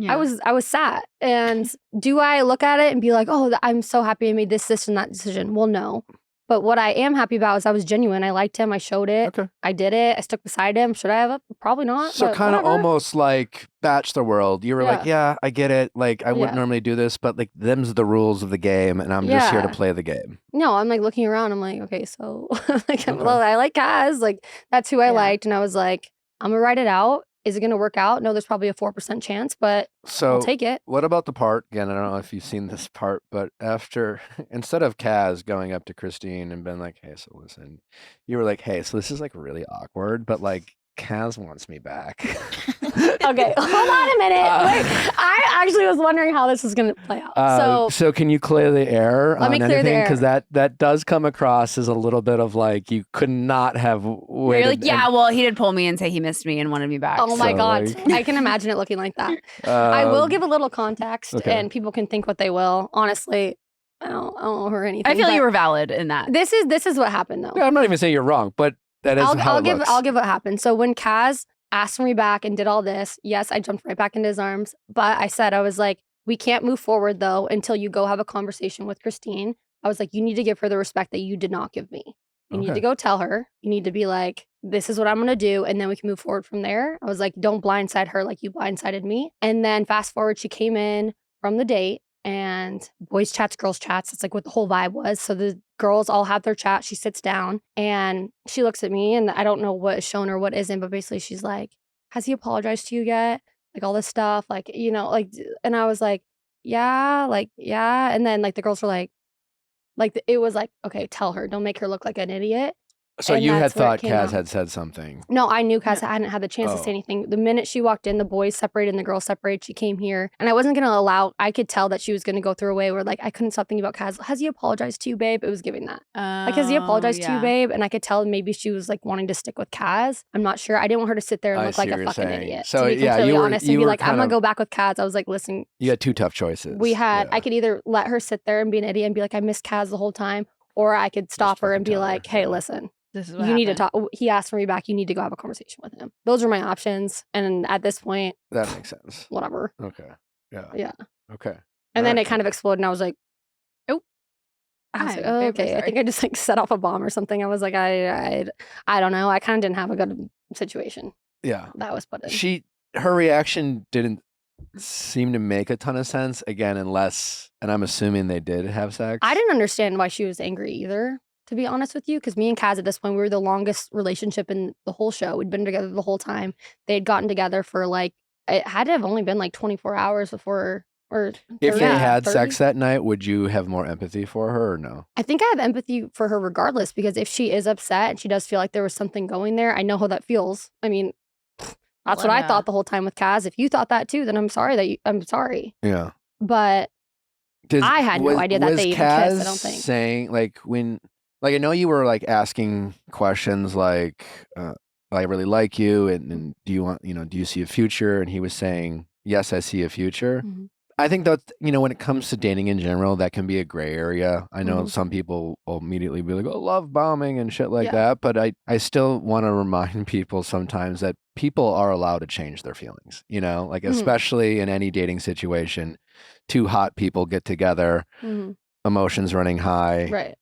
I was sad. And do I look at it and be like, oh, I'm so happy I made this and that decision? Well, no. But what I am happy about is I was genuine. I liked him. I showed it. Okay. I did it. I stuck beside him. Should I have? Probably not. So kind of almost like Bachelor World. You were like, yeah, I get it. Like, I wouldn't normally do this, but like, them's the rules of the game, and I'm just here to play the game. No, I'm like looking around. I'm like, okay, so like, well, I like Kaz. Like, that's who I liked. And I was like, I'm going to write it out. Is it going to work out? No, there's probably a 4% chance, but I'll take it. What about the part, again, I don't know if you've seen this part, but after, instead of Kaz going up to Christine and being like, hey, so listen, you were like, hey, so this is like really awkward, but like, Kaz wants me back. Okay, hold on a minute. Wait, I actually was wondering how this was going to play out. So can you clear the air on anything? Because air. that does come across as a little bit of like, you could not have waited. You're like, yeah, well, he did pull me and say he missed me and wanted me back. Oh my God. Like, I can imagine it looking like that. I will give a little context and people can think what they will. Honestly, I don't owe her anything. I feel you were valid in that. This is what happened though. Yeah, I'm not even saying you're wrong, but that is how it looks. I'll give what happened. So when Kaz asked for me back and did all this, yes, I jumped right back into his arms. But I was like, we can't move forward though until you go have a conversation with Christine. I was like, you need to give her the respect that you did not give me. You need to go tell her. You need to be like, this is what I'm going to do. And then we can move forward from there. I was like, don't blindside her like you blindsided me. And then fast forward, she came in from the date and boys chats, girls chats. That's like what the whole vibe was. So the girls all have their chat. She sits down and she looks at me and I don't know what is shown or what isn't, but basically she's like, has he apologized to you yet? Like all this stuff, like, you know, like, and I was like, yeah. And then like the girls were like, it was like, okay, tell her, don't make her look like an idiot. So And you had that's where it thought came Kaz out. had said something. No, I knew Kaz hadn't had the chance to Oh. say anything. The minute she walked in, the boys separated and the girls separated. She came here. And I wasn't going to allow, I could tell that she was going to go through a way where like, I couldn't stop thinking about Kaz. Has he apologized to you, babe? It was giving that. Like, has he apologized to you, babe? And I could tell maybe she was like wanting to stick with Kaz. I'm not sure. I didn't want her to sit there and I look see like what a you're fucking saying. idiot. So, to be yeah, completely you were- honest you and be were like, I'm kind going of- to go back with Kaz. I was like, listen, You had two tough choices. I could either let her sit there and be an idiot and be like, I miss Kaz the whole time, or I could stop her and be fucking tell her. like, hey, listen. This is You need to talk. He asked for me back. You need to go have a conversation with him. Those are my options. And at this point, That makes sense. whatever. Okay. Yeah. Yeah. Okay. And then it kind of exploded and I was like, oh. I was like, I'm oh, very okay. I sorry. think I just like set off a bomb or something. I was like, I don't know. I kind of didn't have a good situation Yeah. that was put in. Her reaction didn't seem to make a ton of sense again, unless, and I'm assuming they did have sex. I didn't understand why she was angry either, to be honest with you, because me and Kaz at this point, we were the longest relationship in the whole show. We'd been together the whole time. They had gotten together for like, it had to have only been like 24 hours before, or If 30, they had 30. sex that night, would you have more empathy for her or no? I think I have empathy for her regardless, because if she is upset and she does feel like there was something going there, I know how that feels. I mean, that's what I thought the whole time with Kaz. If you thought that too, then I'm sorry I'm sorry. Yeah. But I had no idea that they even kissed, I don't Kaz think. saying like I know you were like asking questions like I really like you and do you want do you see a future, and he was saying yes, I see a future. Mhm. I think that when it comes to dating in general, that can be a gray area. I know Mhm. some people will immediately be like, oh, love bombing and shit like Yeah. that, but I still want to remind people sometimes that people are allowed to change their feelings, like Mhm. especially in any dating situation. Two hot people get together, Mhm. emotions running high. Right.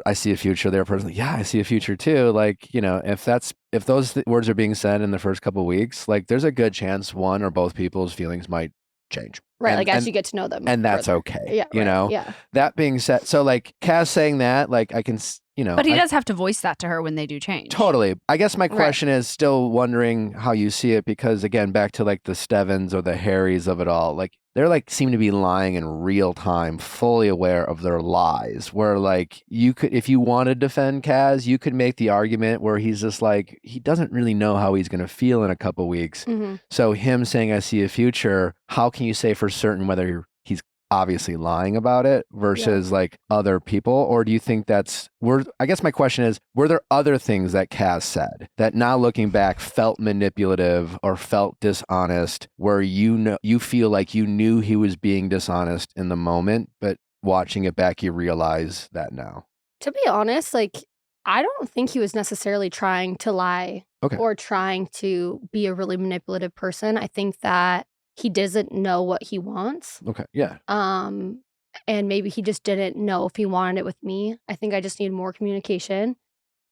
I see a future. The other person, yeah, I see a future too. Like, if those words are being said in the first couple of weeks, like there's a good chance one or both people's feelings might change. Right. And, like as you get to know them. and that's further. okay. Yeah. Right. Yeah. That being said, so like Kaz saying that, like I can, But he does have to voice that to her when they do change. Totally. I guess my Right. question is still wondering how you see it, because again, back to like the Stevens or the Harrys of it all, like they're like seem to be lying in real time, fully aware of their lies, where like you could, if you want to defend Kaz, you could make the argument where he's just like, he doesn't really know how he's going to feel in a couple weeks. Mhm. So him saying, I see a future, how can you say for certain whether he's obviously lying about it versus like other people? Or do you think I guess my question is, were there other things that Kaz said that now looking back felt manipulative or felt dishonest, where you feel like you knew he was being dishonest in the moment, but watching it back you realize that now? To be honest, like I don't think he was necessarily trying to lie or trying to be a really manipulative person. I think that he doesn't know what he wants. Okay. Yeah. And maybe he just didn't know if he wanted it with me. I think I just needed more communication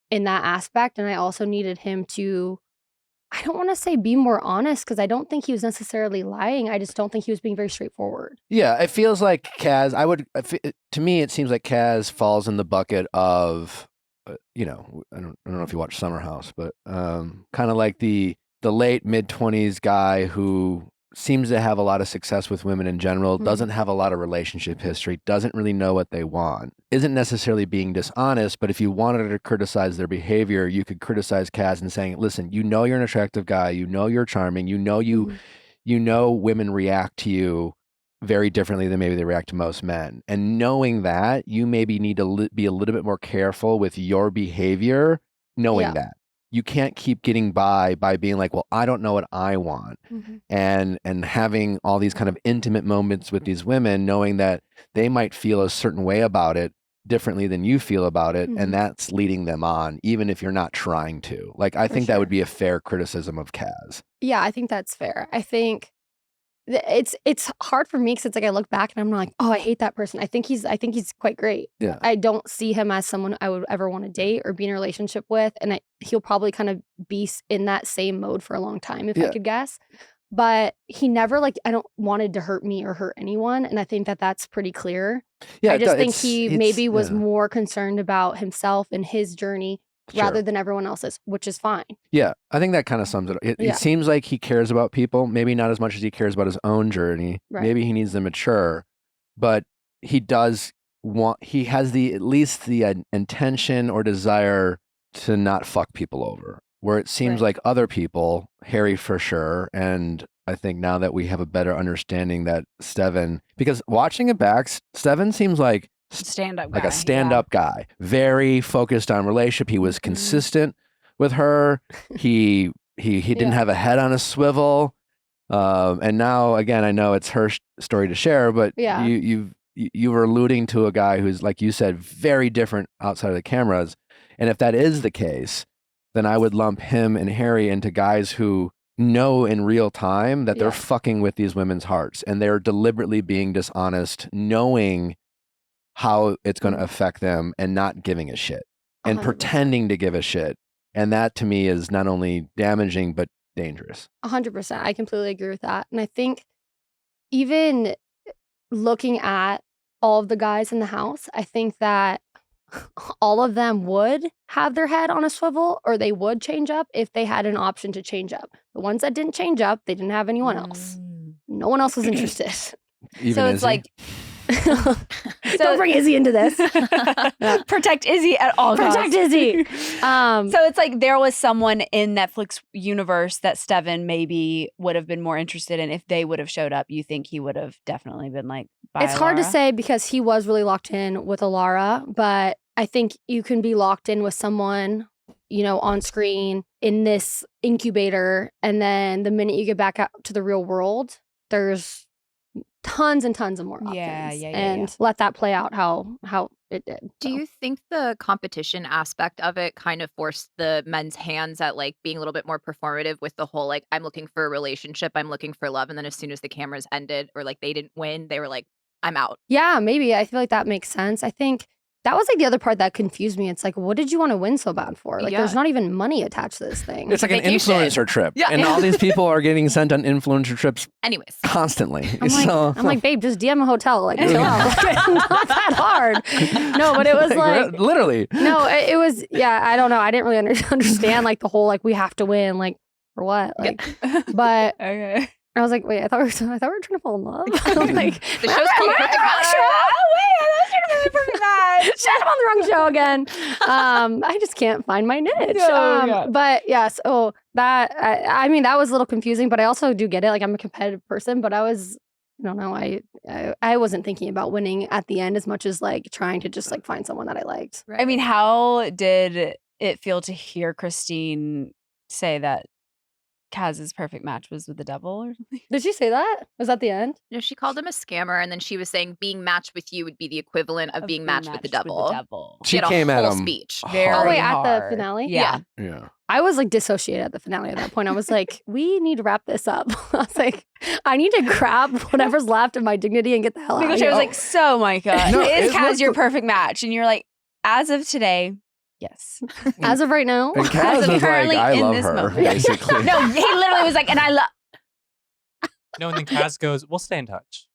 in that aspect. And I also needed him to, I don't want to say be more honest, because I don't think he was necessarily lying. I just don't think he was being very straightforward. Yeah. It feels like Kaz, to me, it seems like Kaz falls in the bucket of, I don't know if you watch Summer House, but kind of like the late mid-20s guy who seems to have a lot of success with women in general, doesn't have a lot of relationship history, doesn't really know what they want, isn't necessarily being dishonest, but if you wanted to criticize their behavior, you could criticize Kaz and saying, listen, you're an attractive guy, you're charming, women react to you very differently than maybe they react to most men. And knowing that, you maybe need to be a little bit more careful with your behavior, knowing that. You can't keep getting by being like, well, I don't know what I want. And having all these kind of intimate moments with these women, knowing that they might feel a certain way about it differently than you feel about it. And that's leading them on, even if you're not trying to. Like, I think that would be a fair criticism of Kaz. Yeah, I think that's fair. I think it's hard for me because it's like I look back and I'm like, oh, I hate that person. I think he's quite great. Yeah. I don't see him as someone I would ever want to date or be in a relationship with, and he'll probably kind of be in that same mode for a long time if I could guess. But he never I don't wanted to hurt me or hurt anyone, and I think that that's pretty clear. Yeah, I just think he maybe was more concerned about himself and his journey rather than everyone else's, which is fine. Yeah, I think that kind of sums it up. It seems like he cares about people, maybe not as much as he cares about his own journey. Right. Maybe he needs to mature, but he has at least the intention or desire to not fuck people over, where it seems like other people, Harry for sure, and I think now that we have a better understanding that Steven, because watching it back, Steven seems like a stand-up guy, very focused on relationship. He was consistent with her. He didn't have a head on a swivel. And now again, I know it's her story to share, but you were alluding to a guy who's, like you said, very different outside of the cameras. And if that is the case, then I would lump him and Harry into guys who know in real time that they're fucking with these women's hearts, and they're deliberately being dishonest, knowing how it's going to affect them and not giving a shit and 100%. Pretending to give a shit. And that to me is not only damaging, but dangerous. 100%. I completely agree with that. And I think even looking at all of the guys in the house, I think that all of them would have their head on a swivel, or they would change up if they had an option to change up. The ones that didn't change up, they didn't have anyone else. No one else was interested. Even so it's Izzy? like, Don't bring Izzy into this. Protect Izzy at all costs. Protect Izzy. So it's like there was someone in Netflix universe that Steven maybe would have been more interested in. If they would have showed up, you think he would have definitely been like, bye, It's hard to Laura? say because he was really locked in with Alara, but I think you can be locked in with someone, you know, on screen in this incubator, and then the minute you get back out to the real world, there's tons and tons of more options. And let that play out how it did. Do you think the competition aspect of it kind of forced the men's hands at like being a little bit more performative with the whole like, I'm looking for a relationship, I'm looking for love, and then as soon as the cameras ended or like they didn't win, they were like, I'm out? Yeah, maybe. I feel like that makes sense. I think that was like the other part that confused me. It's like, what did you want to win so bad for? Like, there's not even money attached to this thing. It's like an influencer trip. Yeah. And all these people are getting sent on influencer trips Anyways. constantly. I'm like, babe, just DM a hotel. Like, chill out. Like, not that hard. No, but it was like. Literally. No, it was, yeah, I don't know. I didn't really understand like the whole, like, we have to win. Like, for what? Like, but. Okay. I was like, wait, I thought we were trying to fall in love. Like, The show's called Perfect Match. Perfect Match. Shit, I'm on the wrong show again. I just can't find my niche. But yeah, so that, I mean, that was a little confusing, but I also do get it. Like, I'm a competitive person, but I don't know. I wasn't thinking about winning at the end as much as like trying to just like find someone that I liked. I mean, how did it feel to hear Christine say that Kaz's perfect match was with the devil or something? Did she say that? Was that the end? No, she called him a scammer, and then she was saying being matched with you would be the equivalent of being matched with the devil. She had a came at whole him. speech. Oh, wait, at the finale? Yeah. I was like dissociated at the finale at that point. I was like, we need to wrap this up. I was like, I need to grab whatever's left of my dignity and get the hell out of Because here. I was like, so Micah, No, is it Kaz was your the- perfect match? And you're like, as of today, yes. As of right now. And As Kaz of was like, currently I in love this her, moment. basically. No, he literally was like, and I love. No, and then Kaz goes, we'll stay in touch.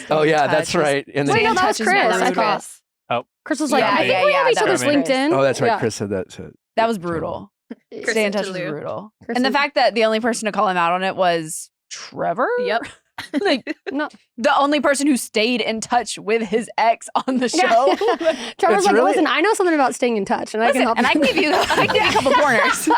Oh, yeah, that's right. And Wait, no, then, that was touches Chris, never I lose. thought. Oh. Chris was like, Yeah, I think yeah, we have yeah, each that other's was Chris. LinkedIn. oh, that's right. Yeah. Chris said that too. That was brutal. Chris Stay in and touch was Toulouse. brutal. Chris And the is- fact that the only person to call him out on it was Trevor? Yep. Like, No. the only person who stayed in touch with his ex on the show. Yeah. Trevor's It's like, really- listen, I know something about staying in touch, and I can help and I can you. give you a couple corners.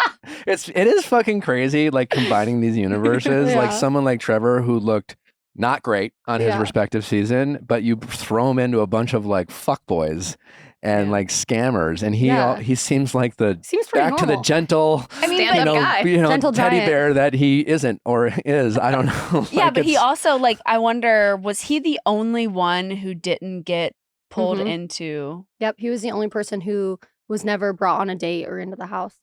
It is fucking crazy, like combining these universes. Yeah. Like someone like Trevor who looked not great on his Yeah. respective season, but you throw him into a bunch of like fuckboys and like scammers, and Yeah. he seems like the Seems pretty back to the normal. gentle, I mean, Stand-up guy. Gentle teddy giant. bear that he isn't or is. I don't know. Yeah, Like, but he it's- also, like, I wonder, was he the only one who didn't get pulled Mhm. into? Yep, he was the only person who was never brought on a date or into the house.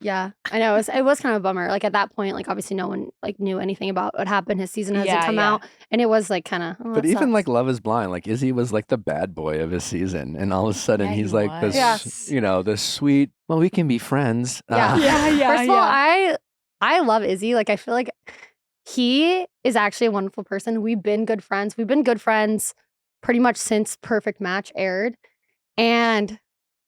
Yeah, I know. It was kind of a bummer. Like at that point, like obviously no one like knew anything about what happened. His season hasn't come out, and it was like kind of. Oh, But that even sucks. like Love Is Blind, like Izzy was like the bad boy of his season, and all of a sudden Yeah, he's he like this, was. this sweet. Well, we can be friends. Yeah. Yeah, First of all, I love Izzy. Like I feel like he is actually a wonderful person. We've been good friends. We've been good friends pretty much since Perfect Match aired, and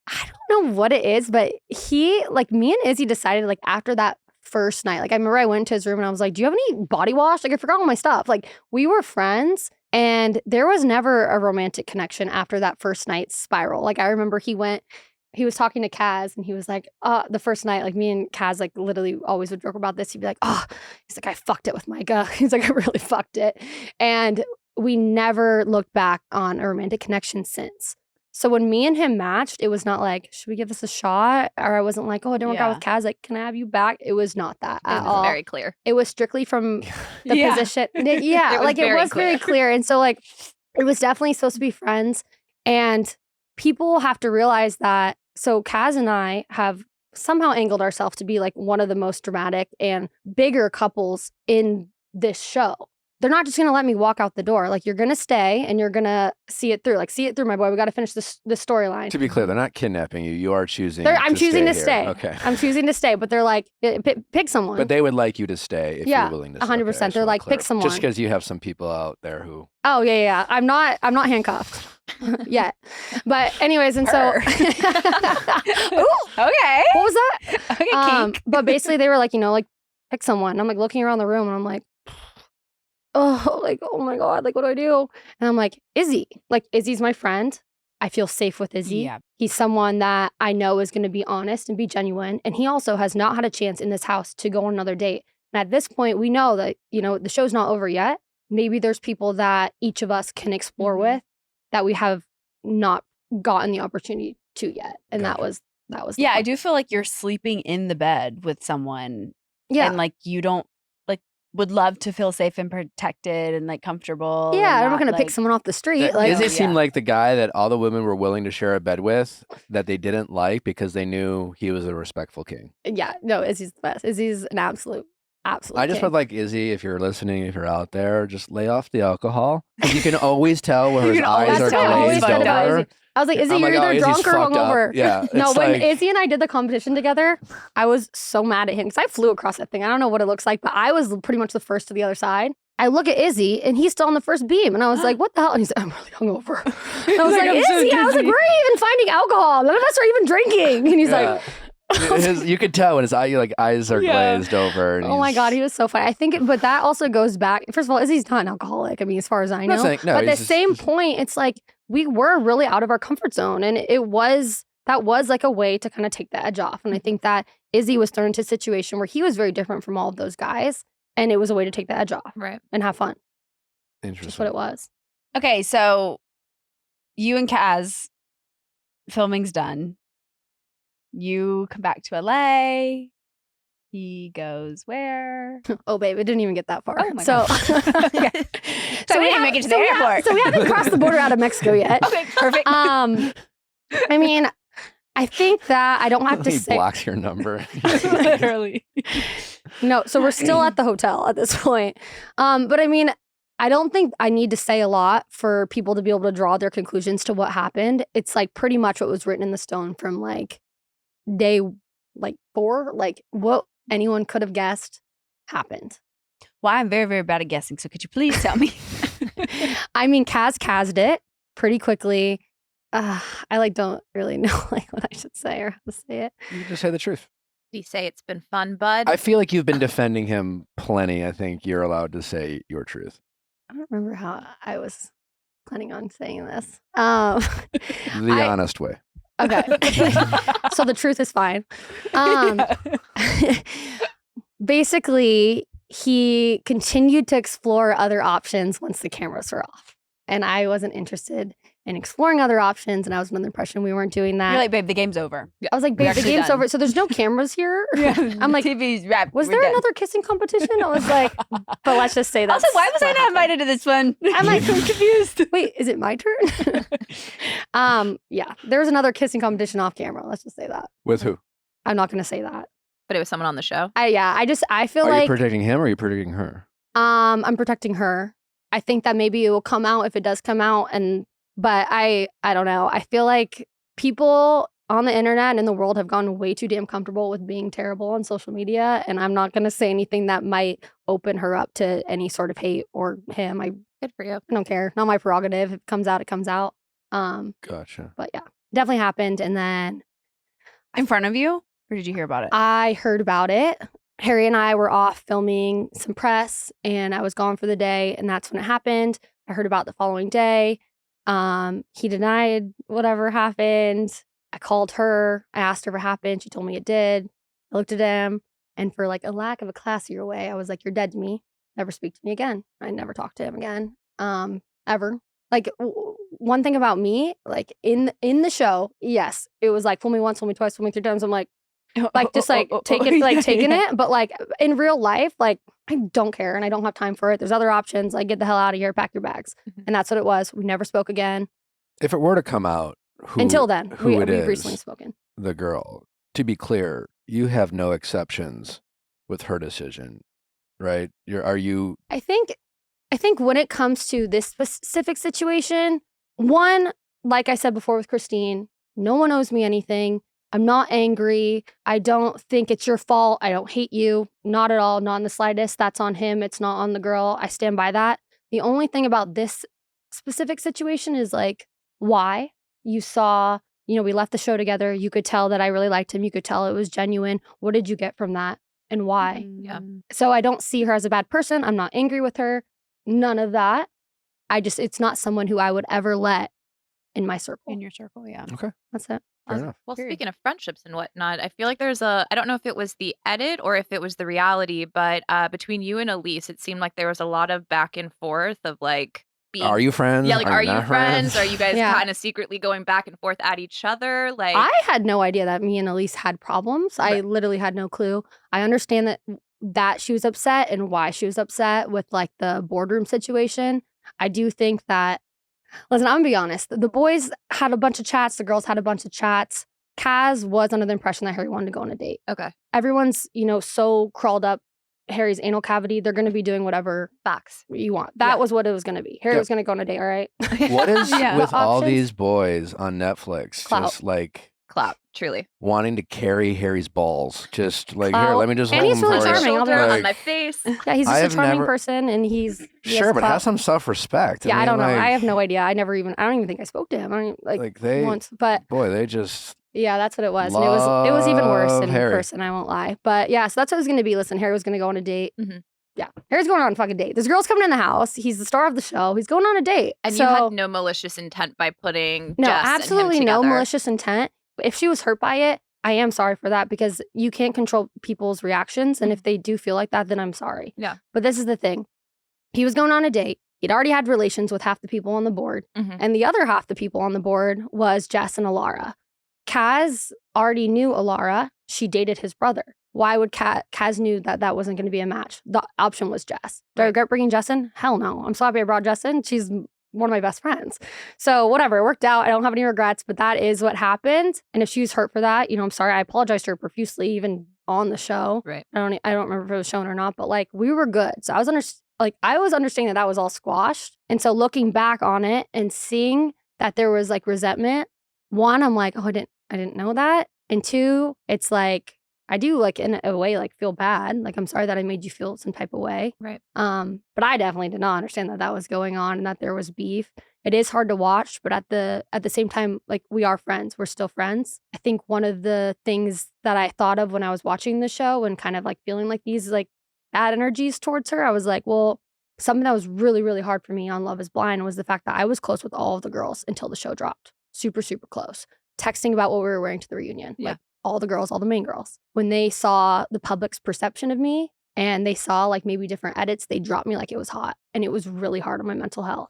I don't know what it is, but he, like me and Izzy decided like after that first night, like I remember I went to his room and I was like, do you have any body wash? Like I forgot all my stuff. Like we were friends and there was never a romantic connection after that first night spiral. Like I remember he was talking to Kaz and he was like, the first night, like me and Kaz like literally always would joke about this. He'd be like, he's like, I fucked it with Micah. He's like, I really fucked it. And we never looked back on a romantic connection since. So when me and him matched, it was not like, should we give this a shot? Or I wasn't like, oh, it didn't work out with Kaz. Like, can I have you back? It was not that at all. Very clear. It was strictly from the Yeah. position. Yeah, It was like it very was very clear. And so like, it was definitely supposed to be friends. And people have to realize that. So Kaz and I have somehow angled ourselves to be like one of the most dramatic and bigger couples in this show. They're not just going to let me walk out the door. Like, you're going to stay and you're going to see it through. Like, see it through, my boy. We got to finish this storyline. To be clear, they're not kidnapping you. You are choosing. I'm choosing to here. stay. Okay. I'm choosing to stay, but they're like, pick someone. But they would like you to stay if Yeah, you're willing to. 100%. Okay, I just They're wanna like, pick clarify. someone. Just because you have some people out there who. Oh, yeah. I'm not handcuffed yet. But anyways, and so. Her. Ooh, Okay. what was that? Okay, Kink. But basically they were like, like, pick someone. And I'm like looking around the room and I'm like, oh, like, oh my God, like, what do I do? And I'm like, Izzy. Like, Izzy's my friend. I feel safe with Izzy. Yeah. He's someone that I know is going to be honest and be genuine. And he also has not had a chance in this house to go on another date. And at this point, we know that, the show's not over yet. Maybe there's people that each of us can explore with that we have not gotten the opportunity to yet. And that was the Yeah, I point. do feel like you're sleeping in the bed with someone. Yeah. And like you don't would love to feel safe and protected and like comfortable. Yeah, and I'm not going to pick like- someone off the street. Does Like, it seem like the guy that all the women were willing to share a bed with that they didn't like because they knew he was a respectful king? yeah, no, Izzy's the best. Izzy's an absolute I just king. would like Izzy, if you're listening, if you're out there, just lay off the alcohol. 'Cause you can always tell where You his can always eyes are tell. I always glazed said about over. Izzy. I was like, Izzy, I'm you're like, either Izzy's drunk or fucked up. hungover. Yeah. No, it's when like- Izzy and I did the competition together, I was so mad at him because I flew across that thing. I don't know what it looks like, but I was pretty much the first to the other side. I look at Izzy and he's still on the first beam. And I was like, what the hell? And he's like, I'm really hungover. And I was like, I'm so Izzy, I was like, dizzy. where are you even finding alcohol? None of us are even drinking. And he's like, you could tell when his eyes are glazed over. And oh my he's- God, he was so funny. I think, but that also goes back. First of all, Izzy's not an alcoholic. I mean, as far as I I'm not know. saying- no, but at he's the just- same point, it's like we were really out of our comfort zone, and that was like a way to kind of take the edge off. And I think that Izzy was thrown into a situation where he was very different from all of those guys, and it was a way to take the edge off Right. and have fun. Interesting. That's what it was. Okay, so you and Kaz, filming's done. You come back to LA. He goes where? Oh, babe, it didn't even get that far. Oh my so, God. Okay. So we didn't make it to the airport. So we haven't crossed the border out of Mexico yet. Okay, perfect. I mean, I think that I don't have to He say. blocks your number. Literally. No, so we're still at the hotel at this point. But I mean, I don't think I need to say a lot for people to be able to draw their conclusions to what happened. It's like pretty much what was written in the stone from like day 4, like what anyone could have guessed happened. Well, I'm very, very bad at guessing. So could you please tell me? I mean, Kaz it pretty quickly. I don't really know what I should say or how to say it. You just say the truth. Do you say it's been fun, bud? I feel like you've been defending him plenty. I think you're allowed to say your truth. I don't remember how I was planning on saying this. The honest way. Okay. So the truth is fine. Basically, he continued to explore other options once the cameras were off. And I wasn't interested in exploring other options. And I was under the impression we weren't doing that. You're like, babe, the game's over. I was like, babe, the actually game's done. over. So there's no cameras here? I'm like, TV's wrapped. was We're there done. another kissing competition? I was like, but let's just say that. Also, why was I not invited to this one? I'm like, I'm confused. Wait, is it my turn? Yeah, there was another kissing competition off camera. Let's just say that. With who? I'm not going to say that. But it was someone on the show. I feel Are like you protecting him or are you protecting her? I'm protecting her. I think that maybe it will come out if it does come out, but I don't know. I feel like people on the internet and in the world have gotten way too damn comfortable with being terrible on social media, and I'm not going to say anything that might open her up to any sort of hate or him. I Good for you. don't care. Not my prerogative. If it comes out, it comes out. Gotcha. But yeah, definitely happened. And then In front of you? Or did you hear about it? I heard about it. Harry and I were off filming some press, and I was gone for the day, and that's when it happened. I heard about it the following day. He denied whatever happened. I called her. I asked her if it happened. She told me it did. I looked at him, and for like a lack of a classier way, I was like, "You're dead to me. Never speak to me again." I never talked to him again, ever. Like one thing about me, like in the show, yes, it was like fool me once, fool me twice, fool me 3 times. I'm like taking it, but like in real life, like I don't care and I don't have time for it. There's other options. Like get the hell out of here, pack your bags, and that's what it was. We never spoke again If it were to come out, until then. who We've it is, recently spoken. the girl. To be clear, you have no exceptions with her decision, right? Are you? I think when it comes to this specific situation, one, like I said before with Christine, no one owes me anything. I'm not angry. I don't think it's your fault. I don't hate you. Not at all. Not in the slightest. That's on him. It's not on the girl. I stand by that. The only thing about this specific situation is like, why? You saw, we left the show together. You could tell that I really liked him. You could tell it was genuine. What did you get from that? And why? Yeah. So I don't see her as a bad person. I'm not angry with her. none of that. It's not someone who I would ever let in my circle. In your circle, yeah. Okay. That's it. Fair enough. Well, Period. speaking of friendships and whatnot, I feel like I don't know if it was the edit or if it was the reality, but between you and Elys, it seemed like there was a lot of back and forth of like being. Are you friends? Yeah, like are you not friends? Are you guys Yeah. kind of secretly going back and forth at each other? Like I had no idea that me and Elys had problems. I Right. literally had no clue. I understand that she was upset and why she was upset with like the boardroom situation. I do think that, listen, I'm gonna be honest. The boys had a bunch of chats. The girls had a bunch of chats. Kaz was under the impression that Harry wanted to go on a date. okay, Everyone's, so crawled up Harry's anal cavity. They're going to be doing whatever facts. you want. That was what it was going to be. Harry Yep. was going to go on a date, all right? What is Yeah. with The all options? these boys on Netflix Clout. just like Clout, truly. wanting to carry Harry's balls? Just like, here, Clout. let me just And hold he's them really for you. charming, I'll be Shoulder honest. on my Like, face. Yeah, he's I just a have charming never- person and he has Sure, but clout. have some self-respect. Yeah, I don't know. like, I have no idea. I don't even think I spoke to him. I don't even, Like they, once. But boy, they just yeah, that's what it was. And it was even worse love in Harry. person, I won't lie. But yeah, so that's what it was going to be. Listen, Harry was going to go on a date. Mhm. Yeah, Harry's going on a fucking date. This girl's coming in the house. He's the star of the show. He's going on a date. And so, you had no malicious intent by putting no, Jess absolutely and him no together. malicious intent. If she was hurt by it, I am sorry for that because you can't control people's reactions. And if they do feel like that, then I'm sorry. Yeah. But this is the thing. He was going on a date. He'd already had relations with half the people on the board. Mhm. And the other half the people on the board was Jess and Alara. Kaz already knew Alara. She dated his brother. Why would Kaz knew that wasn't going to be a match? The option was Jess. Do I Right. regret bringing Jess in? Hell no. I'm so happy I brought Jess in. She's one of my best friends. So whatever, it worked out. I don't have any regrets, but that is what happened. And if she was hurt for that, I'm sorry. I apologized to her profusely, even on the show. Right. I don't remember if it was shown or not, but like we were good. So I was understanding that was all squashed. And so looking back on it and seeing that there was like resentment, one, I'm like, oh, I didn't know that. And two, it's like I do like in a way like feel bad. Like I'm sorry that I made you feel some type of way. Right. But I definitely did not understand that was going on and that there was beef. It is hard to watch, but at the same time, like we are friends. We're still friends. I think one of the things that I thought of when I was watching the show and kind of like feeling like these like bad energies towards her, I was like, well, something that was really, really hard for me on Love is Blind was the fact that I was close with all of the girls until the show dropped. Super, super close. Texting about what we were wearing to the reunion. Yeah. Like all the girls, all the main girls. When they saw the public's perception of me and they saw like maybe different edits, they dropped me like it was hot. And it was really hard on my mental health.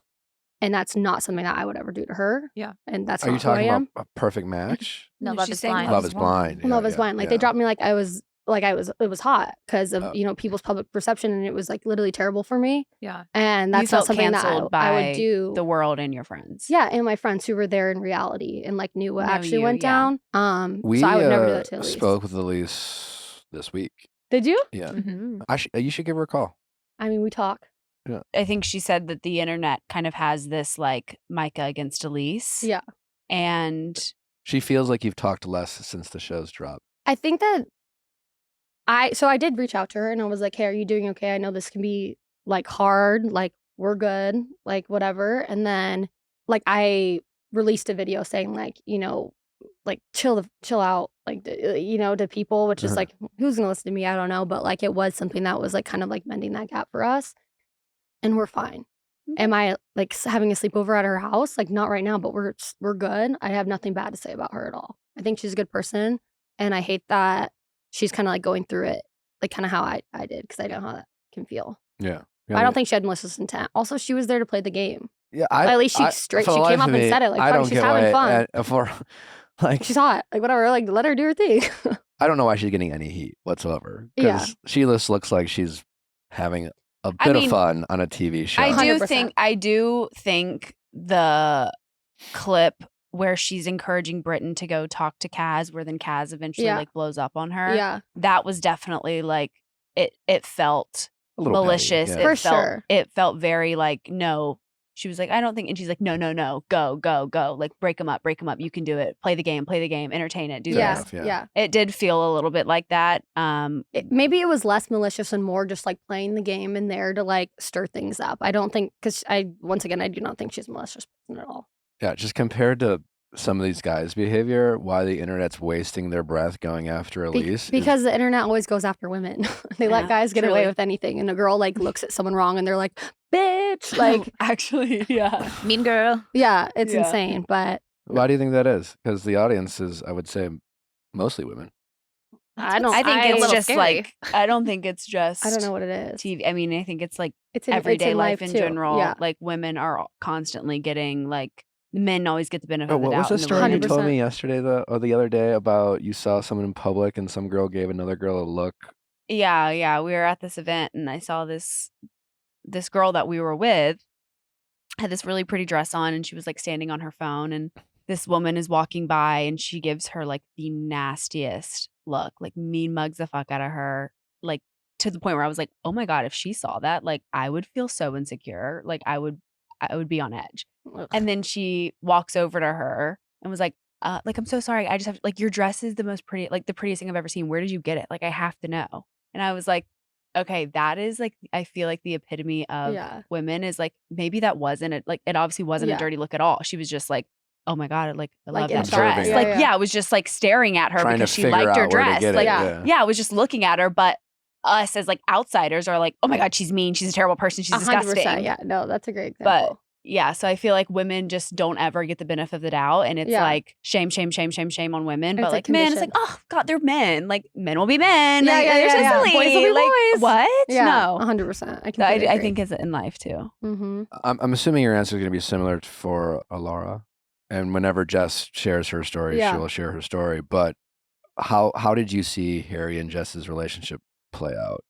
And that's not something that I would ever do to her. Yeah. And that's Are you not who I talking am. about a perfect match? No, No, Love she's is saying Blind. Love is blind. Love is Yeah, Blind. Like yeah. they dropped me like it was hot because of, people's public perception. And it was like literally terrible for me. Yeah. And You that's not felt something that canceled I by would do. the world and your friends. Yeah, and my friends who were there in reality and like knew what Know actually you, went yeah. down. We So I would never do that to Elys. spoke with Elys this week. Did you? Yeah, Mhm. you should give her a call. I mean, we talk. I think she said that the internet kind of has this like Micah against Elys. Yeah. And She feels like you've talked less since the show's dropped. I think that I did reach out to her and I was like, hey, are you doing okay? I know this can be like hard, like we're good, like whatever. And then like I released a video saying like, like chill out, like, to people, which is like, who's going to listen to me? I don't know. But like, it was something that was like kind of like mending that gap for us. And we're fine. Am I like having a sleepover at her house? Like not right now, but we're good. I have nothing bad to say about her at all. I think she's a good person. And I hate that she's kind of like going through it, like kind of how I did, because I know how that can feel. Yeah. But I don't think she had malicious intent. Also, she was there to play the game. Yeah, At least she came up and said it. Like, I fuck, don't she's get having why fun. for like She's hot. Like whatever. Like let her do her thing. I don't know why she's getting any heat whatsoever. Yeah. Because she just looks like she's having a I bit of mean, fun on a TV show. I do 100%. think the clip where she's encouraging Britton to go talk to Kaz, where then Kaz eventually Yeah. like blows up on her. Yeah. That was definitely like it felt a little petty, malicious. yeah. It For felt, sure. It felt very like, no. She was like, I don't think, and she's like, no, go. Like break them up. You can do it. Play the game, entertain it, do Fair this. enough, Yeah. It did feel a little bit like that. Maybe it was less malicious and more just like playing the game in there to like stir things up. I don't think, because I do not think she's a malicious person at all. Yeah, just compared to some of these guys' behavior, why the internet's wasting their breath going after Elys. Because the internet always goes after women. They let Yeah, guys get away truly. with anything. And a girl like looks at someone wrong and they're like, bitch. Like, actually, yeah. Mean girl. yeah, it's Yeah. insane. But Why do you think that is? Because the audience is, I would say, mostly women. I don't. I think a it's little just scary. like, I don't think it's just I don't know what it is. TV. I mean, I think it's like It's in everyday life in too. general. Yeah. Like women are constantly getting like, men always get the benefit of the What doubt. was the in the story you 100%. told me yesterday or the other day about you saw someone in public and some girl gave another girl a look? Yeah. We were at this event and I saw this girl that we were with had this really pretty dress on and she was like standing on her phone and this woman is walking by and she gives her like the nastiest look, like mean mugs the fuck out of her, like to the point where I was like, oh my God, if she saw that, like I would feel so insecure. Like I would be on edge. Ugh. And then she walks over to her and was like, I'm so sorry. I just have to, like, your dress is the most pretty, like the prettiest thing I've ever seen. Where did you get it? Like, I have to know. And I was like, okay, that is like, I feel like the epitome of Yeah. women is like, maybe that wasn't it. Like, it obviously wasn't a Yeah. dirty look at all. She was just like, oh my God, like, I Like, love in that shock. dress. Yeah, Like, yeah. yeah, I was just like staring at her Trying to because she figure liked her out where to dress. get it, Like, yeah. yeah, I was just looking at her, but us as like outsiders are like, oh my God, she's mean. She's a terrible person. She's 100%. disgusting. Yeah. No, that's a great But example. yeah, so I feel like women just don't ever get the benefit of the doubt. And it's Yeah. like shame on women. It's But like like men, it's like, conditioned. oh God, they're men. Like men will be men. Yeah, Like, yeah, they're yeah, so yeah. silly. Boys will be Like, boys. what? Yeah. No. 100%. I So I completely agree. think it's in life too. Mm-hmm. I'm assuming your answer is going to be similar for Alara. And whenever Jess shares her story, Yeah. she will share her story. But how did you see Harry and Jess's relationship play out?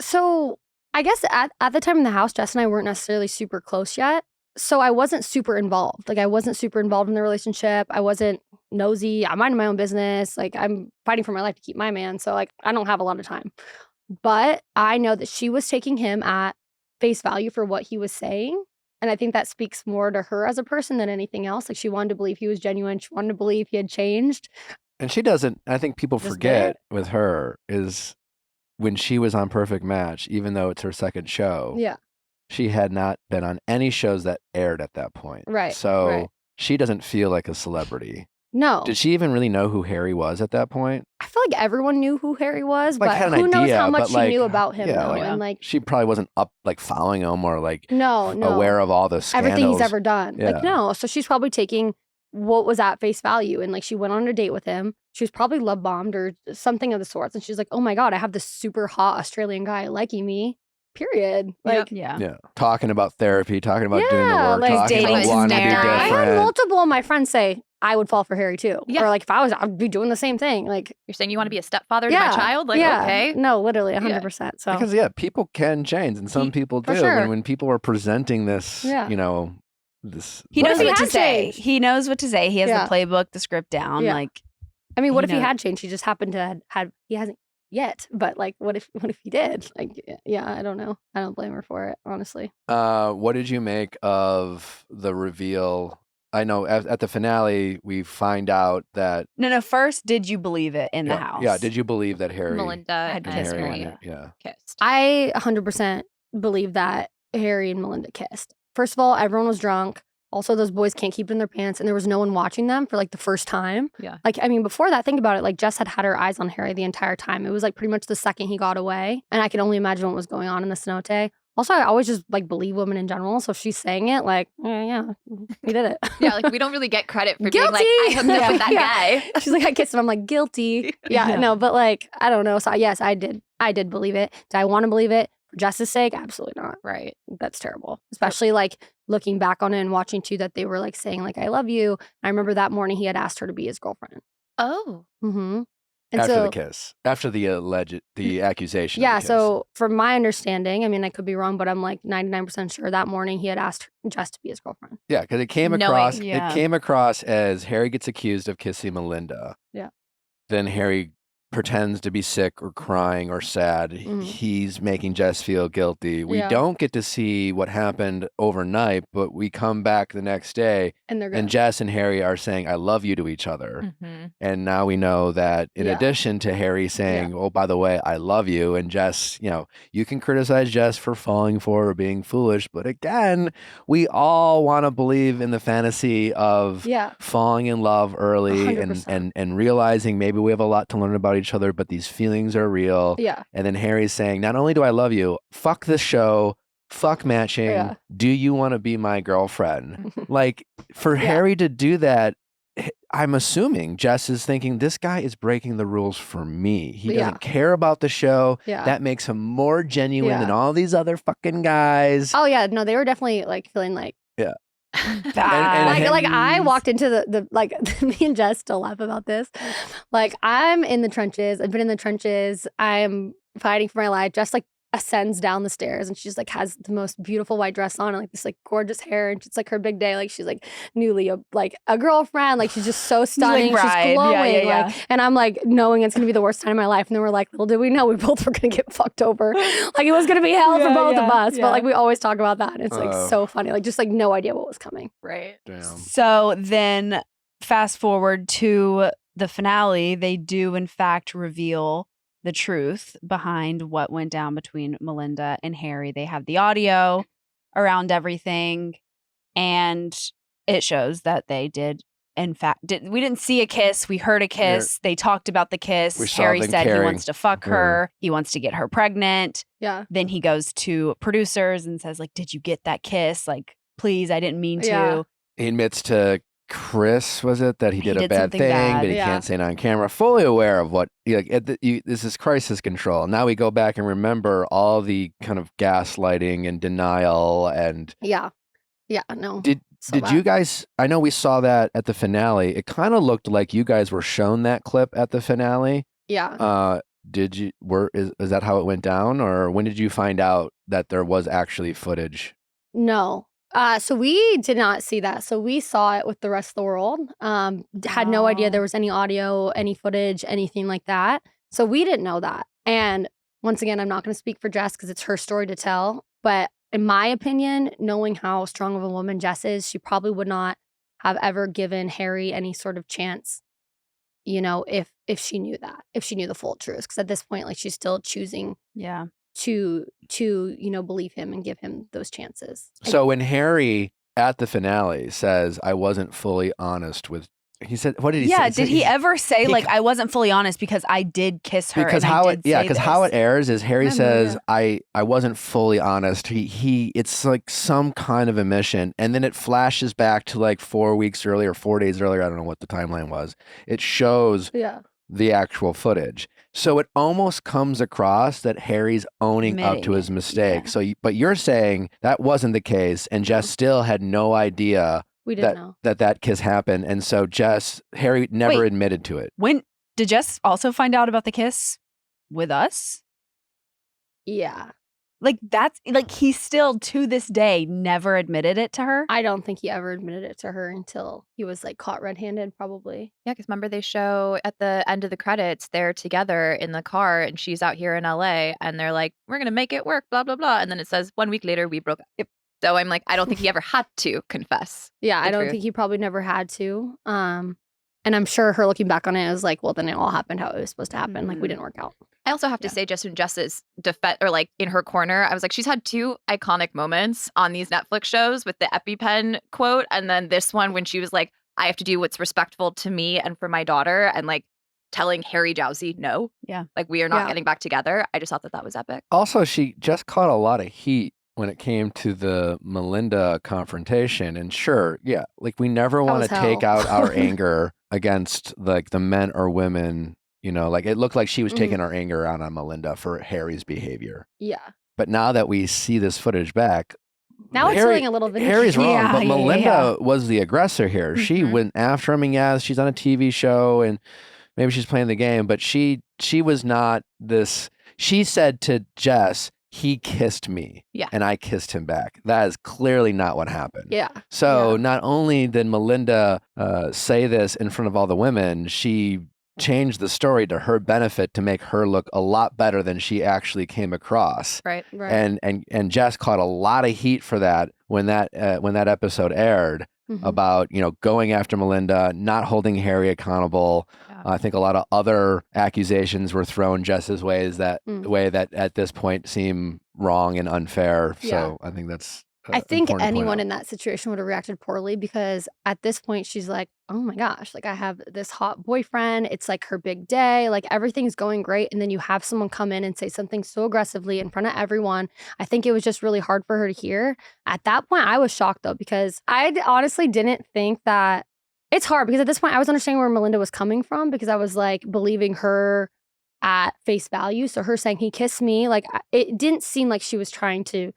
So I guess at the time in the house, Jess and I weren't necessarily super close yet. So I wasn't super involved. Like I wasn't super involved in the relationship. I wasn't nosy. I minded my own business. Like I'm fighting for my life to keep my man. So like I don't have a lot of time. But I know that she was taking him at face value for what he was saying. And I think that speaks more to her as a person than anything else. Like she wanted to believe he was genuine. She wanted to believe he had changed. And she doesn't, I think people Just forget with her is when she was on Perfect Match, even though it's her second show, Yeah. she had not been on any shows that aired at that point. Right, So right. she doesn't feel like a celebrity. No. Did she even really know who Harry was at that point? I feel like everyone knew who Harry was, Like, but had an who knows idea, how much but, she like, knew about him yeah, though. like, And like She probably wasn't up like following him or like no. aware of all the scandals. Everything he's ever done. Yeah. Like, no. So she's probably taking what was at face value. And like, she went on a date with him. She was probably love bombed or something of the sorts. And she's like, oh my God, I have this super hot Australian guy liking me, period. Like, Yeah. Yeah. Talking about therapy, talking about doing the Yeah, work, like, talking about dating wanting to be Mary. I had different. multiple of my friends say, I would fall for Harry too. Yeah. Or like, if I'd be doing the same thing. Like, You're saying you want to be a stepfather to yeah. my child? Like, yeah. okay. No, literally 100%. So, Because people can change, and some people for do. sure. And when people are presenting this, Yeah. this He What knows if he what to had say. changed? He knows what to say. He has Yeah. the playbook, the script down. Yeah. Like, I mean, what if he knows. had changed? He just happened to had he hasn't yet. But like, what if he did? Like, yeah, I don't know. I don't blame her for it, honestly. what did you make of the reveal? I know at the finale we find out that no. First, did you believe it in the house? Yeah, did you believe that Harry Melinda had and kissed Harry Harry Melinda. Yeah. kissed. I 100% believe that Harry and Melinda kissed. First of all, everyone was drunk. Also, those boys can't keep it in their pants, and there was no one watching them for like the first time. Yeah. Like, I mean, before that, think about it. Like, Jess had her eyes on Harry the entire time. It was like pretty much the second he got away, and I can only imagine what was going on in the cenote. Also, I always just like believe women in general. So if she's saying it, like, yeah, he did it. Yeah, like we don't really get credit for being Guilty. like, I hooked up with that Yeah. guy. She's like, I kissed him. I'm like, guilty. Yeah, Yeah. no, but like, I don't know. So yes, I did believe it. Did I want to believe it for Jess's sake? Absolutely not. Right. That's terrible. Especially like looking back on it and watching too that they were like saying like, I love you. I remember that morning he had asked her to be his girlfriend. Oh. Mm-hmm. And After so, the kiss, after the accusation. of yeah, the kiss. so from my understanding, I mean, I could be wrong, but I'm like 99% sure that morning he had asked Jess to be his girlfriend. Yeah, because it came Knowing- across. Yeah. It came across as Harry gets accused of kissing Melinda. Yeah. Then Harry pretends to be sick or crying or sad. Mhm. He's making Jess feel guilty. We Yeah. don't get to see what happened overnight, but we come back the next day And they're good. and Jess and Harry are saying "I love you" to each other. Mm-hmm. And now we know that in Yeah. addition to Harry saying, "Oh, by the way, I love you," and Jess, you can criticize Jess for falling for or being foolish, but again, we all want to believe in the fantasy of Yeah. falling in love early 100%. and realizing maybe we have a lot to learn about each other, but these feelings are real. Yeah. And then Harry's saying, "Not only do I love you, fuck this show. fuck matching. Yeah. Do you want to be my girlfriend? Like for Yeah. Harry to do that, I'm assuming Jess is thinking this guy is breaking the rules for me. He doesn't care about the show. Yeah. That makes him more genuine than all these other fucking guys. Oh yeah, no, they were definitely like feeling like Yeah. like I walked into the like me and Jess still laugh about this. Like I'm in the trenches. I've been in the trenches. I'm fighting for my life. Jess like ascends down the stairs and she's like has the most beautiful white dress on and like this like gorgeous hair and it's like her big day. Like she's like newly a girlfriend. Like she's just so stunning. She's glowing. Like, and I'm like knowing it's gonna be the worst time of my life. And then we're like, little did we know we both were gonna get fucked over. Like it was gonna be hell for both of us. But like we always talk about that. And it's like so funny. Like just like no idea what was coming. Right. Damn. So then fast forward to the finale, they do in fact reveal the truth behind what went down between Melinda and Harry. They have the audio around everything, and it shows that they did, in fact, we didn't see a kiss. We heard a kiss. They talked about the kiss. Harry said he wants to fuck her. He wants to get her pregnant. Yeah. Then he goes to producers and says, like, did you get that kiss? Like, please, I didn't mean to. He admits to Chris, was it, that he did a bad thing, bad. but he can't say it on camera, fully aware of what, this is crisis control. Now we go back and remember all the kind of gaslighting and denial and... Yeah, no. Did you guys, I know we saw that at the finale. It kind of looked like you guys were shown that clip at the finale. Yeah. Is that how it went down? Or when did you find out that there was actually footage? No. So we did not see that. So we saw it with the rest of the world. Had no idea there was any audio, any footage, anything like that. So we didn't know that. And once again, I'm not going to speak for Jess because it's her story to tell. But in my opinion, knowing how strong of a woman Jess is, she probably would not have ever given Harry any sort of chance, if she knew that, if she knew the full truth. Because at this point, like she's still choosing to believe him and give him those chances. So when Harry at the finale says, I wasn't fully honest with, he said, what did he say? Yeah, did he ever say like, I wasn't fully honest because I did kiss her? Because how it airs is Harry says, I wasn't fully honest. It's like some kind of admission. And then it flashes back to like 4 weeks earlier, 4 days earlier. I don't know what the timeline was. It shows the actual footage. So it almost comes across that Harry's owning up to his mistake. Yeah. So, but you're saying that wasn't the case, and Jess still had no idea we didn't know that kiss happened, and so Harry never admitted to it. When did Jess also find out about the kiss with us? Yeah. Like that's like he still to this day never admitted it to her. I don't think he ever admitted it to her until he was like caught red-handed, probably. Yeah, because remember they show at the end of the credits they're together in the car and she's out here in LA and they're like, we're gonna make it work, blah blah blah, and then it says 1 week later we broke up. Yep. So I'm like, I don't think he ever had to confess. Yeah, I don't think he probably never had to. And I'm sure her looking back on it is like, well, then it all happened how it was supposed to happen. Like we didn't work out. I also have to say, just in Jess's defense, or like in her corner, I was like, she's had 2 iconic moments on these Netflix shows with the EpiPen quote. And then this one when she was like, I have to do what's respectful to me and for my daughter. And like telling Harry Jowsey, no. Yeah. Like we are not getting back together. I just thought that was epic. Also, she just caught a lot of heat when it came to the Melinda confrontation. And sure, yeah, like we never want to take out our anger against like the men or women, like it looked like she was taking our anger out on Melinda for Harry's behavior. Yeah. But now that we see this footage back, now it's feeling a little bit. Harry's wrong, but Melinda was the aggressor here. Mm-hmm. She went after him, and she's on a TV show and maybe she's playing the game, but she was not this. She said to Jess, he kissed me and I kissed him back. That is clearly not what happened. Yeah. So not only did Melinda say this in front of all the women, she changed the story to her benefit to make her look a lot better than she actually came across. Right. And Jess caught a lot of heat for that when that episode aired. Mm-hmm. About going after Melinda, not holding Harry accountable. Yeah. I think a lot of other accusations were thrown Jess's way that at this point seem wrong and unfair. So I think that's I think important to point anyone out. in that situation would have reacted poorly because at this point she's like, oh my gosh, like I have this hot boyfriend. It's like her big day. Like everything's going great. And then you have someone come in and say something so aggressively in front of everyone. I think it was just really hard for her to hear. At that point, I was shocked though, because I honestly didn't think that it's hard because at this point I was understanding where Melinda was coming from because I was like believing her at face value. So her saying he kissed me, like it didn't seem like she was trying to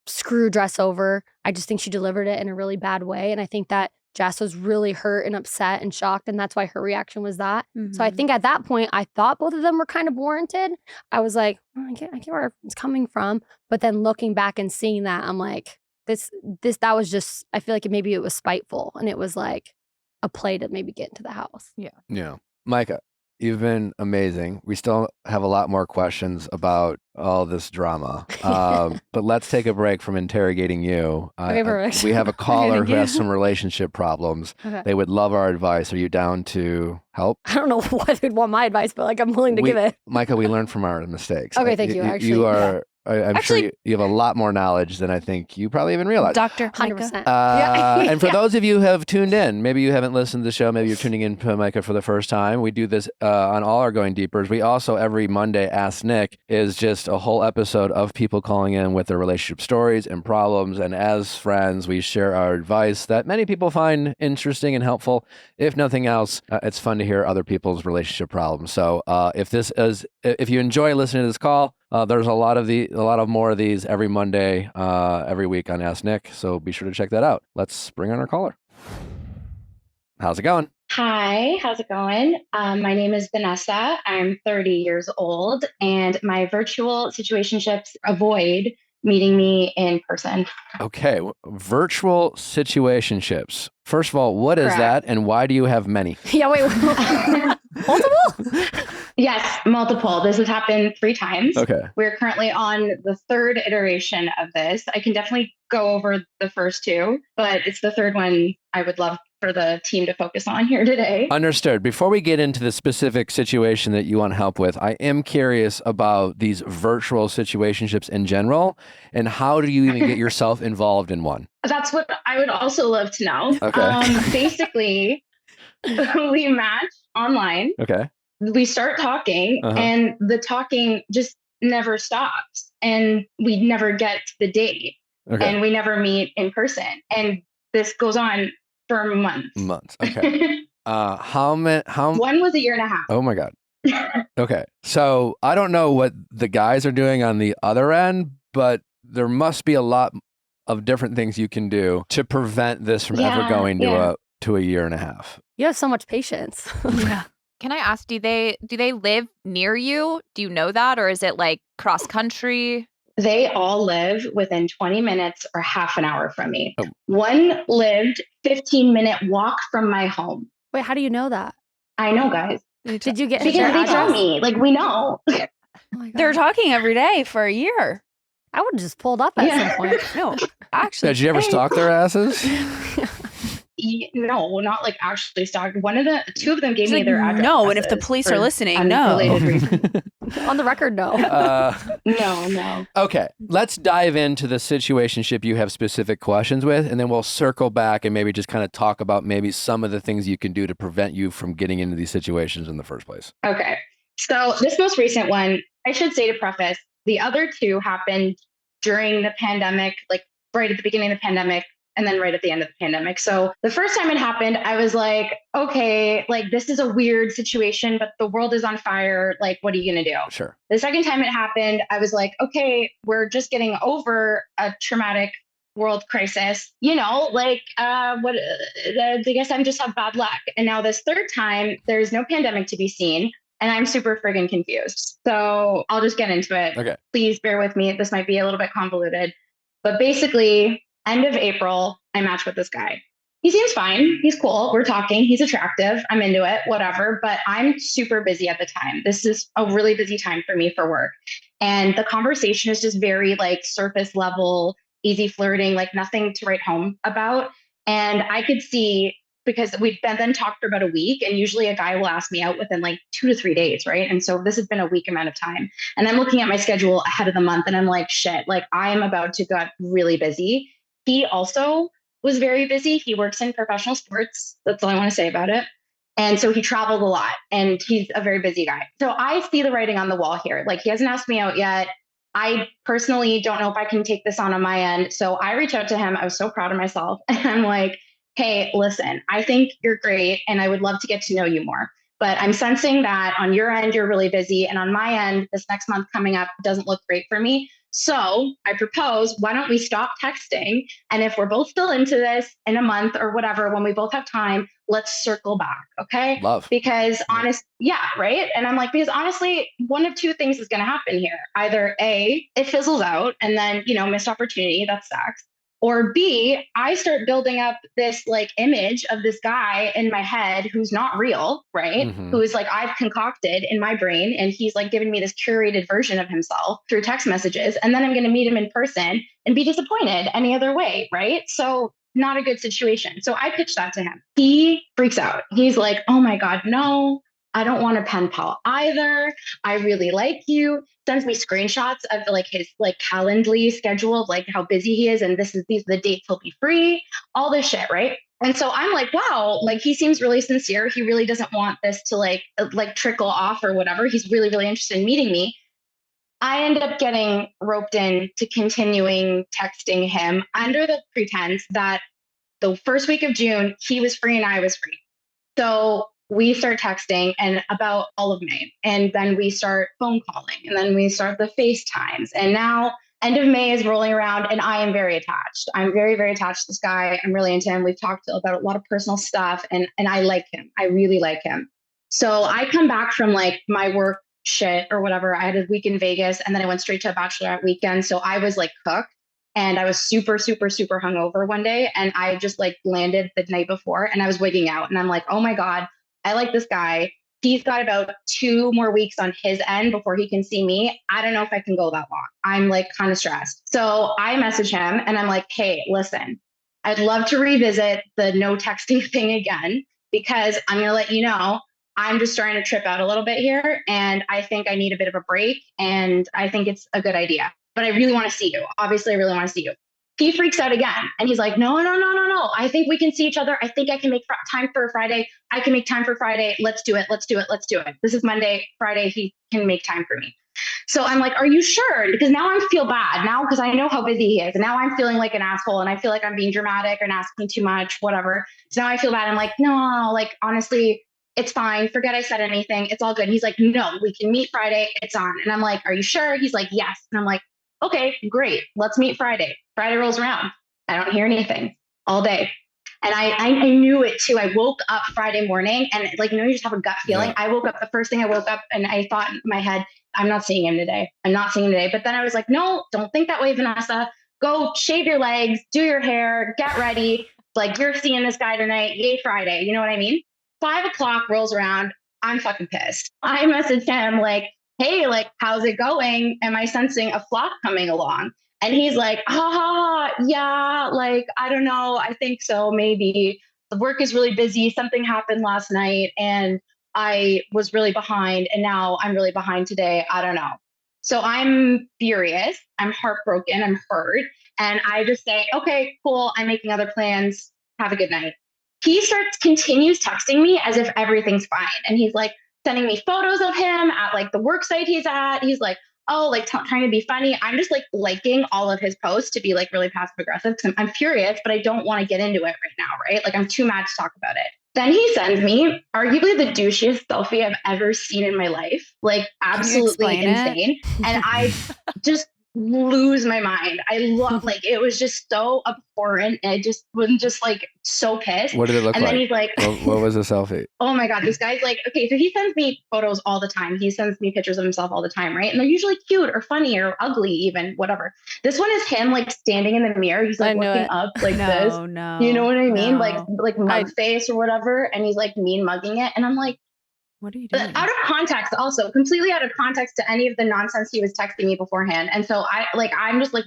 screw Dress over. I just think she delivered it in a really bad way. And I think that Jess was really hurt and upset and shocked. And that's why her reaction was that. So I think at that point, I thought both of them were kind of warranted. I was like, oh, I get where it's coming from. But then looking back and seeing that, I'm like, that was just, I feel like maybe it was spiteful and it was like a play to maybe get into the house. Yeah. Micah, you've been amazing. We still have a lot more questions about all this drama. But let's take a break from interrogating you. Okay, perfect. We have a caller thank who has you. some relationship problems. Okay. They would love our advice. Are you down to help? I don't know why they'd want my advice, but like I'm willing to give it. Micah, we learn from our mistakes. Okay, thank you. Actually, you are. I'm Actually- sure you have a lot more knowledge than I think you probably even realize. Dr. 100%. And for those of you who have tuned in, maybe you haven't listened to the show, maybe you're tuning in to Micah for the first time. We do this on all our Going Deepers. We also, every Monday, Ask Nick is just a whole episode of people calling in with their relationship stories and problems. And as friends, we share our advice that many people find interesting and helpful. If nothing else, it's fun to hear other people's relationship problems. So if you enjoy listening to this call, there's a lot of more of these every Monday, every week on Ask Nick. So be sure to check that out. Let's bring on our caller. How's it going? Hi, how's it going? My name is Vanessa. I'm 30 years old, and my virtual situationships avoid meeting me in person. Okay, virtual situationships. First of all, what is Correct. that, and why do you have many? Yeah, wait. Multiple? Yes, multiple. This has happened 3 times. Okay. We're currently on the 3rd iteration of this. I can definitely go over the first 2, but it's the 3rd one I would love for the team to focus on here today. Understood. Before we get into the specific situation that you want help with, I am curious about these virtual situationships in general, and how do you even get yourself involved in one? That's what I would also love to know. Okay. Basically, we match online. Okay. We start talking, Uh-huh. and the talking just never stops. And we never get to the date, Okay. and we never meet in person. And this goes on for months. Months. Okay. How many? One was a year and a half. Oh my God. Okay. So I don't know what the guys are doing on the other end, but there must be a lot of different things you can do to prevent this from ever Yeah, going yeah. to a year and a half. You have so much patience. Yeah. Can I ask, do they live near you? Do you know that? Or is it like cross country? They all live within 20 minutes or half an hour from me. Oh. One lived 15-minute walk from my home. Wait, how do you know that? I know, guys. Did you get Because their they tell address? me, like, we know. Oh my They're God. talking every day for a year. I would have just pulled up at Yeah. some point. No, actually. Did you ever Hey. stalk their asses? No, not like actually stalked. 2 of them gave me their address. No, and if the police are listening, no. unrelated reasons. On the record, no. No. Okay, let's dive into the situationship you have specific questions with, and then we'll circle back and maybe just kind of talk about maybe some of the things you can do to prevent you from getting into these situations in the first place. Okay. So this most recent one, I should say to preface, the other 2 happened during the pandemic, like right at the beginning of the pandemic, and then right at the end of the pandemic. So the first time it happened, I was like, okay, like this is a weird situation, but the world is on fire. Like, what are you going to do? Sure. The second time it happened, I was like, okay, we're just getting over a traumatic world crisis. I guess I'm just have bad luck. And now this third time, there's no pandemic to be seen. And I'm super friggin' confused. So I'll just get into it. Okay. Please bear with me. This might be a little bit convoluted. But basically, end of April, I match with this guy. He seems fine. He's cool. We're talking. He's attractive. I'm into it, whatever. But I'm super busy at the time. This is a really busy time for me for work. And the conversation is just very like surface level, easy flirting, like nothing to write home about. And I could see, because we've then talked for about a week, and usually a guy will ask me out within like 2 to 3 days, right? And so this has been a week amount of time. And I'm looking at my schedule ahead of the month, and I'm like, shit, like I am about to get really busy. he also was very busy. He works in professional sports. That's all I want to say about it. And so he traveled a lot and he's a very busy guy. So I see the writing on the wall here. Like he hasn't asked me out yet. I personally don't know if I can take this on my end. So I reach out to him. I was so proud of myself. And I'm like, hey, listen, I think you're great and I would love to get to know you more. But I'm sensing that on your end, you're really busy. And on my end, this next month coming up doesn't look great for me. So I propose, why don't we stop texting? And if we're both still into this in a month or whatever, when we both have time, let's circle back. Okay. Love. Because right. And I'm like, because honestly, one of two things is going to happen here. Either A, it fizzles out and then, missed opportunity, that sucks. Or B, I start building up this like image of this guy in my head who's not real, right? Mhm. Who is like I've concocted in my brain and he's like giving me this curated version of himself through text messages. And then I'm going to meet him in person and be disappointed any other way, right? So not a good situation. So I pitched that to him. He freaks out. He's like, oh my God, no, I don't want a pen pal either. I really like you. Sends me screenshots of like his like Calendly schedule of like how busy he is. And these are the dates he'll be free, all this shit. Right. And so I'm like, wow, like he seems really sincere. He really doesn't want this to like trickle off or whatever. He's really, really interested in meeting me. I ended up getting roped in to continuing texting him under the pretense that the first week of June, he was free and I was free. So we start texting and about all of May. And then we start phone calling and then we start the FaceTimes. And now end of May is rolling around and I am very attached. I'm very, very attached to this guy. I'm really into him. We've talked about a lot of personal stuff and I like him. I really like him. So I come back from like my work shit or whatever. I had a week in Vegas and then I went straight to a bachelorette weekend. So I was like cooked. And I was super, super, super hungover one day. And I just like landed the night before and I was wigging out. And I'm like, oh my God, I like this guy. He's got about 2 more weeks on his end before he can see me. I don't know if I can go that long. I'm like kind of stressed. So I message him and I'm like, hey, listen, I'd love to revisit the no texting thing again, because I'm going to let you know, I'm just starting to trip out a little bit here. And I think I need a bit of a break. And I think it's a good idea. But I really want to see you. Obviously, I really want to see you. He freaks out again. And he's like, no. I think we can see each other. I think I can make time for Friday. I can make time for Friday. Let's do it. This is Monday. Friday, he can make time for me. So I'm like, are you sure? Because now I feel bad now because I know how busy he is. And now I'm feeling like an asshole and I feel like I'm being dramatic and asking too much, whatever. So now I feel bad. I'm like, no, like, honestly, it's fine. Forget I said anything. It's all good. And he's like, no, we can meet Friday. It's on. And I'm like, are you sure? He's like, yes. And I'm like, okay, great. Let's meet Friday. Friday rolls around. I don't hear anything all day. And I knew it too. I woke up Friday morning and like, you just have a gut feeling. Yeah. I woke up, the first thing I woke up and I thought in my head, I'm not seeing him today. But then I was like, no, don't think that way, Vanessa. Go shave your legs, do your hair, get ready. Like you're seeing this guy tonight. Yay, Friday. You know what I mean? 5:00 rolls around. I'm fucking pissed. I messaged him like, hey, like, how's it going? Am I sensing a flop coming along? And he's like, yeah, like, I don't know. I think so. Maybe the work is really busy. Something happened last night and I was really behind and now I'm really behind today. I don't know. So I'm furious. I'm heartbroken. I'm hurt. And I just say, okay, cool. I'm making other plans. Have a good night. He continues texting me as if everything's fine. And he's like, sending me photos of him at like the work site he's at. He's like, oh, like trying to be funny. I'm just like liking all of his posts to be like really passive aggressive because I'm furious, but I don't want to get into it right now, right? Like I'm too mad to talk about it. Then he sends me arguably the douchiest selfie I've ever seen in my life. Like absolutely insane. And I just lose my mind. I love like it was just so abhorrent. And I just was just like so pissed. What did it look and like? And then he's like, what was the selfie? Oh my God, this guy's like, okay, so he sends me photos all the time. He sends me pictures of himself all the time, right? And they're usually cute or funny or ugly, even whatever. This one is him like standing in the mirror. He's like looking up like this. No, you know what I mean? no. Like mug face or whatever. And he's like mean mugging it. And I'm like, what are you doing? Out of context, also completely out of context to any of the nonsense he was texting me beforehand. And so I'm just like,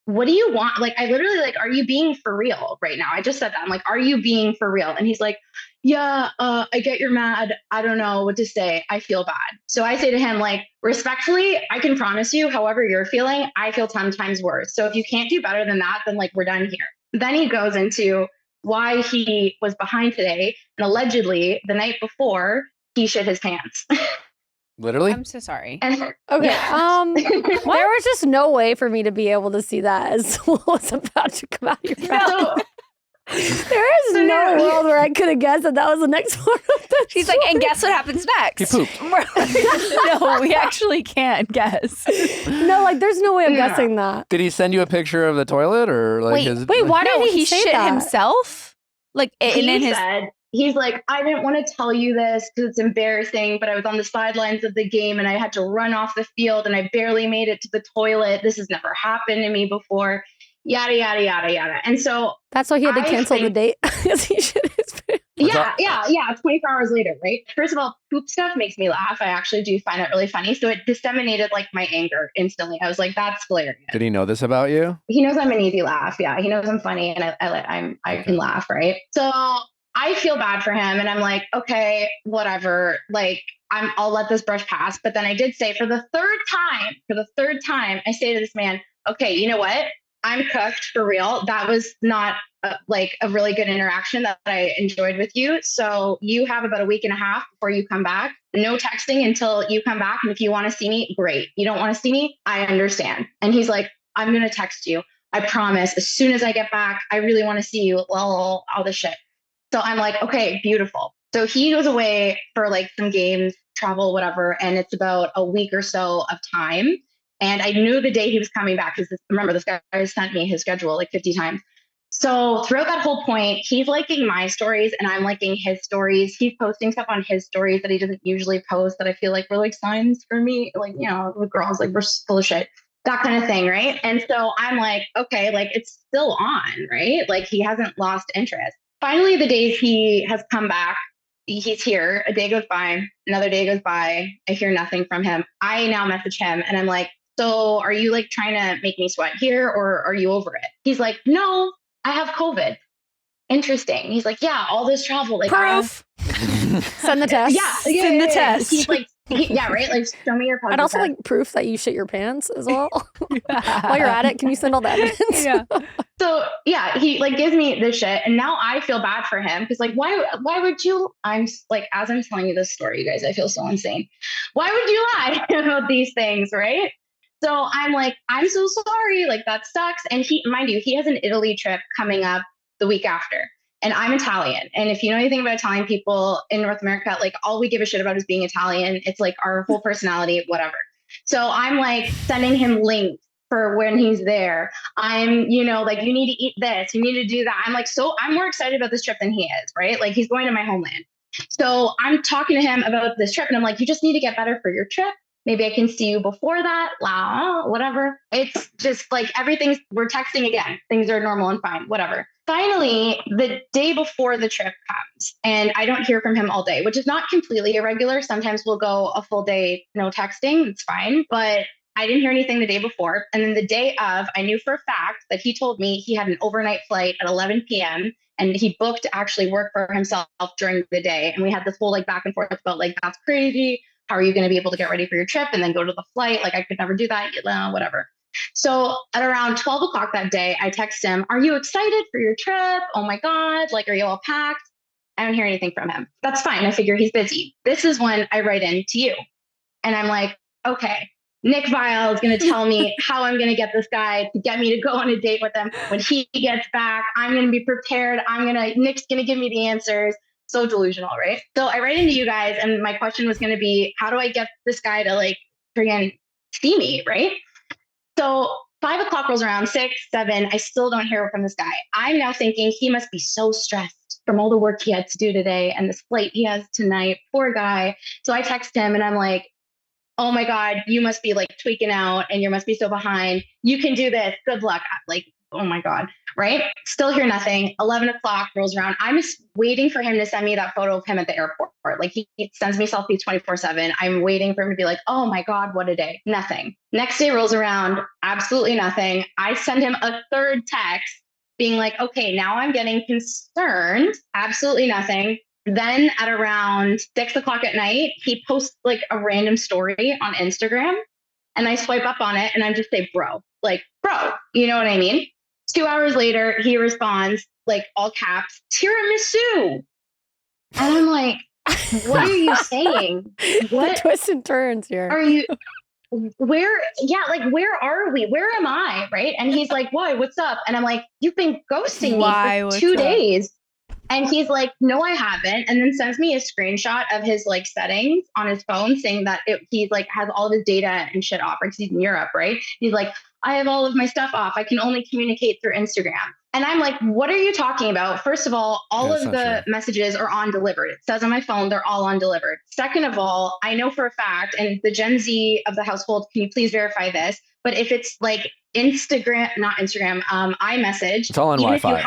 what do you want? Like, I literally like, are you being for real right now? I just said that. I'm like, are you being for real? And he's like, yeah, I get you're mad. I don't know what to say. I feel bad. So I say to him, like, respectfully, I can promise you, however you're feeling, I feel 10 times worse. So if you can't do better than that, then like, we're done here. Then he goes into why he was behind today. And allegedly the night before he shit his pants. Literally? I'm so sorry. And Okay. yeah. There was just no way for me to be able to see that as what was about to come out of your mouth. There is no world where I could have guessed that was the next part of that. She's like, and guess what happens next? He pooped. No, we actually can't guess. No, like there's no way of guessing that. Did he send you a picture of the toilet or like Wait, why No, did he he say shit that? himself? Like, and in his said, he's like, I didn't want to tell you this because it's embarrassing, but I was on the sidelines of the game and I had to run off the field and I barely made it to the toilet. This has never happened to me before. Yada, yada, yada, yada. And so that's why he had to cancel the date because he shit his pants. Yeah. 24 hours later, right? First of all, poop stuff makes me laugh. I actually do find it really funny. So it disseminated like my anger instantly. I was like, that's hilarious. Did he know this about you? He knows I'm an easy laugh. Yeah. He knows I'm funny and I can laugh, right? So I feel bad for him and I'm like, okay, whatever. Like I'll let this brush pass. But then I did say for the third time, I say to this man, okay, you know what? I'm cooked for real. That was not a really good interaction that I enjoyed with you. So you have about a week and a half before you come back. No texting until you come back. And if you want to see me, great. You don't want to see me, I understand. And he's like, I'm going to text you. I promise. As soon as I get back, I really want to see you. All this shit. So I'm like, okay, beautiful. So he goes away for like some games, travel, whatever. And it's about a week or so of time. And I knew the day he was coming back because remember, this guy sent me his schedule like 50 times. So throughout that whole point, he's liking my stories and I'm liking his stories. He's posting stuff on his stories that he doesn't usually post that I feel like were like signs for me. Like, you know, the girls like, we're full of shit, that kind of thing. Right. And so I'm like, okay, like it's still on, right? Like he hasn't lost interest. Finally, the days he has come back, he's here. A day goes by, another day goes by. I hear nothing from him. I now message him and I'm like, so are you like trying to make me sweat here or are you over it? He's like, no, I have COVID. Interesting. He's like, yeah, all this travel. Like, proof. Send the test. Send the test. He's like, yeah, right. Like, show me your COVID. I'd also like proof that you shit your pants as well. While you're at it, can you send all the evidence? Yeah. So yeah, he like gives me this shit, and now I feel bad for him because like, why would you? I'm like, as I'm telling you this story, you guys, I feel so insane. Why would you lie about these things, right? So I'm like, I'm so sorry. Like that sucks. And mind you, he has an Italy trip coming up the week after. And I'm Italian. And if you know anything about Italian people in North America, like all we give a shit about is being Italian. It's like our whole personality, whatever. So I'm like sending him links for when he's there. I'm, like, you need to eat this, you need to do that. I'm like, I'm more excited about this trip than he is, right? Like he's going to my homeland. So I'm talking to him about this trip and I'm like, you just need to get better for your trip. Maybe I can see you before that, whatever. It's just like we're texting again. Things are normal and fine, whatever. Finally, the day before the trip comes and I don't hear from him all day, which is not completely irregular. Sometimes we'll go a full day, no texting. It's fine. But I didn't hear anything the day before. And then the day of, I knew for a fact that he told me he had an overnight flight at 11 p.m. and he booked to actually work for himself during the day. And we had this whole like back and forth about like, that's crazy. How are you going to be able to get ready for your trip and then go to the flight? Like I could never do that, whatever. So at around 12 o'clock that day, I text him, are you excited for your trip? Oh my God. Like, are you all packed? I don't hear anything from him. That's fine. I figure he's busy. This is when I write in to you. And I'm like, okay, Nick Viall is going to tell me how I'm going to get this guy to get me to go on a date with him. When he gets back, I'm going to be prepared. Nick's going to give me the answers. So delusional, right? So I write into you guys and my question was going to be, how do I get this guy to like friggin' see me, right? So 5 o'clock rolls around, 6, 7, I still don't hear from this guy. I'm now thinking he must be so stressed from all the work he had to do today and this flight he has tonight. Poor guy. So I text him and I'm like, oh my God, you must be like tweaking out and you must be so behind. You can do this. Good luck. Like, oh my God, right? Still hear nothing. 11 o'clock rolls around. I'm just waiting for him to send me that photo of him at the airport. Like he sends me selfies 24/7. I'm waiting for him to be like, oh my God, what a day. Nothing. Next day rolls around. Absolutely nothing. I send him a third text being like, okay, now I'm getting concerned. Absolutely nothing. Then at around 6 o'clock at night, he posts like a random story on Instagram and I swipe up on it and I just say, bro, you know what I mean? 2 hours later, he responds, like all caps, tiramisu. And I'm like, what are you saying? What the twists and turns here. are you? Where are we? Where am I? Right? And he's like, why? What's up? And I'm like, you've been ghosting me for 2 days. And he's like, no, I haven't. And then sends me a screenshot of his like settings on his phone saying that he's like has all of his data and shit off because he's in Europe, right? He's like, I have all of my stuff off. I can only communicate through Instagram. And I'm like, what are you talking about? First of all of the messages are on delivered. It says on my phone, they're all on delivered. Second of all, I know for a fact, and the Gen Z of the household, can you please verify this? But if it's like not Instagram, iMessage, it's all on even Wi-Fi. if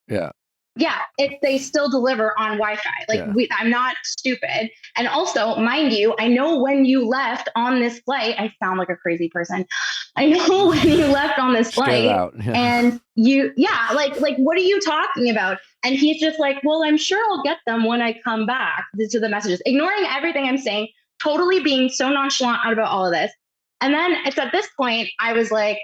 you have, yeah, they still deliver on Wi-Fi. Like I'm not stupid. And also, mind you, I know when you left on this flight, I sound like a crazy person. I know when you left on this flight and you, like, what are you talking about? And he's just like, well, I'm sure I'll get them when I come back to the messages, ignoring everything I'm saying, totally being so nonchalant about all of this. And then it's at this point, I was like,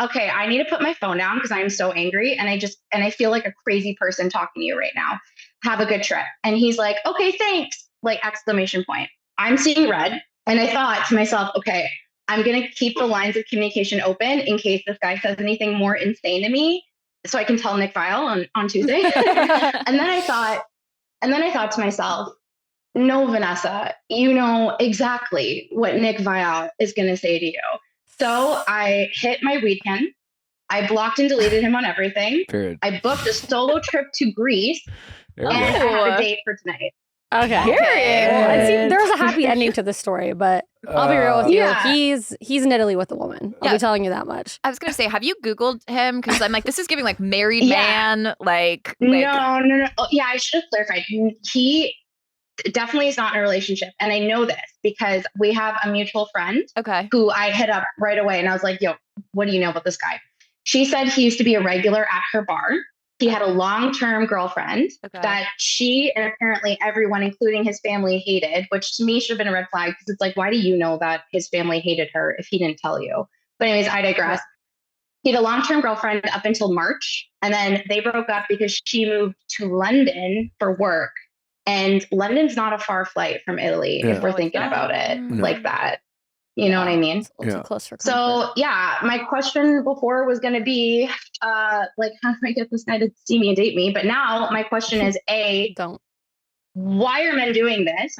okay, I need to put my phone down because I'm so angry. And I feel like a crazy person talking to you right now. Have a good trip. And he's like, okay, thanks. Like exclamation point. I'm seeing red. And I thought to myself, okay, I'm going to keep the lines of communication open in case this guy says anything more insane to me. So I can tell Nick Viall on Tuesday. and then I thought to myself, no, Vanessa, you know exactly what Nick Viall is going to say to you. So I hit my weekend. I blocked and deleted him on everything. Period. I booked a solo trip to Greece. And I have a date for tonight. Okay. Period. There's a happy ending to this story, but I'll be real with you. He's in Italy with a woman. I'll be telling you that much. I was going to say, have you Googled him? Because I'm like, this is giving like married man. Like No. Oh, yeah, I should have clarified. He definitely is not in a relationship. And I know this because we have a mutual friend who I hit up right away. And I was like, yo, what do you know about this guy? She said he used to be a regular at her bar. He had a long-term girlfriend that she and apparently everyone, including his family, hated, which to me should have been a red flag because it's like, why do you know that his family hated her if he didn't tell you? But anyways, I digress. He had a long-term girlfriend up until March. And then they broke up because she moved to London for work. And London's not a far flight from Italy if we're thinking about it like that. You know what I mean? Too close for comfort. So my question before was going to be like, how do I get this guy to see me and date me? But now my question is why are men doing this?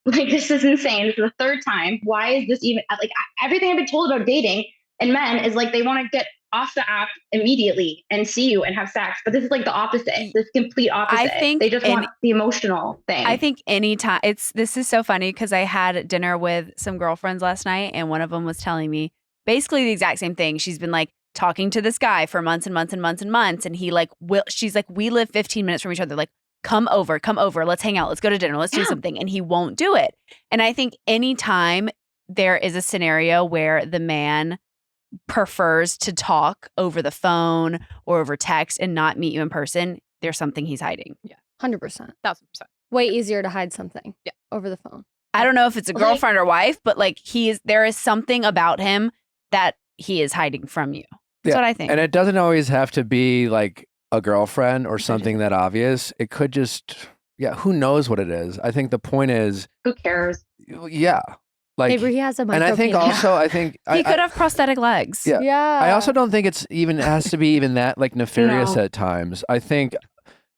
Like, this is insane. This is the third time. Why is this even like everything I've been told about dating and men is like, they want to get off the app immediately and see you and have sex. But this is like the opposite. This complete opposite. I think they just want the emotional thing. I think anytime this is so funny because I had dinner with some girlfriends last night and one of them was telling me basically the exact same thing. She's been like talking to this guy for months and months and months and months. And she's like, we live 15 minutes from each other. Like, come over, let's hang out, let's go to dinner, let's do something. And he won't do it. And I think anytime there is a scenario where the man prefers to talk over the phone or over text and not meet you in person, there's something he's hiding. 100%. 1000%. Way easier to hide something over the phone. I don't know if it's a girlfriend or wife, but like there is something about him that he is hiding from you. That's what I think. And it doesn't always have to be like a girlfriend or something that obvious. It could just, who knows what it is? I think the point is, who cares? Yeah. Like, maybe he has a micro. And I think also, he could have prosthetic legs. Yeah. I also don't think it has to be even that like nefarious at times. I think,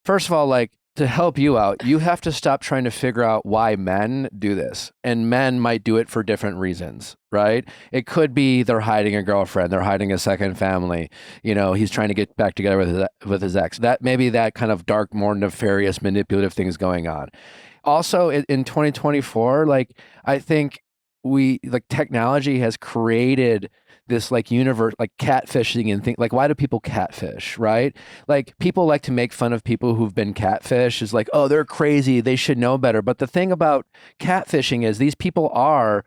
first of all, like to help you out, you have to stop trying to figure out why men do this. And men might do it for different reasons, right? It could be they're hiding a girlfriend, they're hiding a second family. You know, he's trying to get back together with his ex. That maybe that kind of dark, more nefarious, manipulative things going on. Also, in 2024, like I think technology has created this like universe, like catfishing and things. Like, why do people catfish, right? Like, people like to make fun of people who've been catfish is like, oh, they're crazy, they should know better. But the thing about catfishing is these people are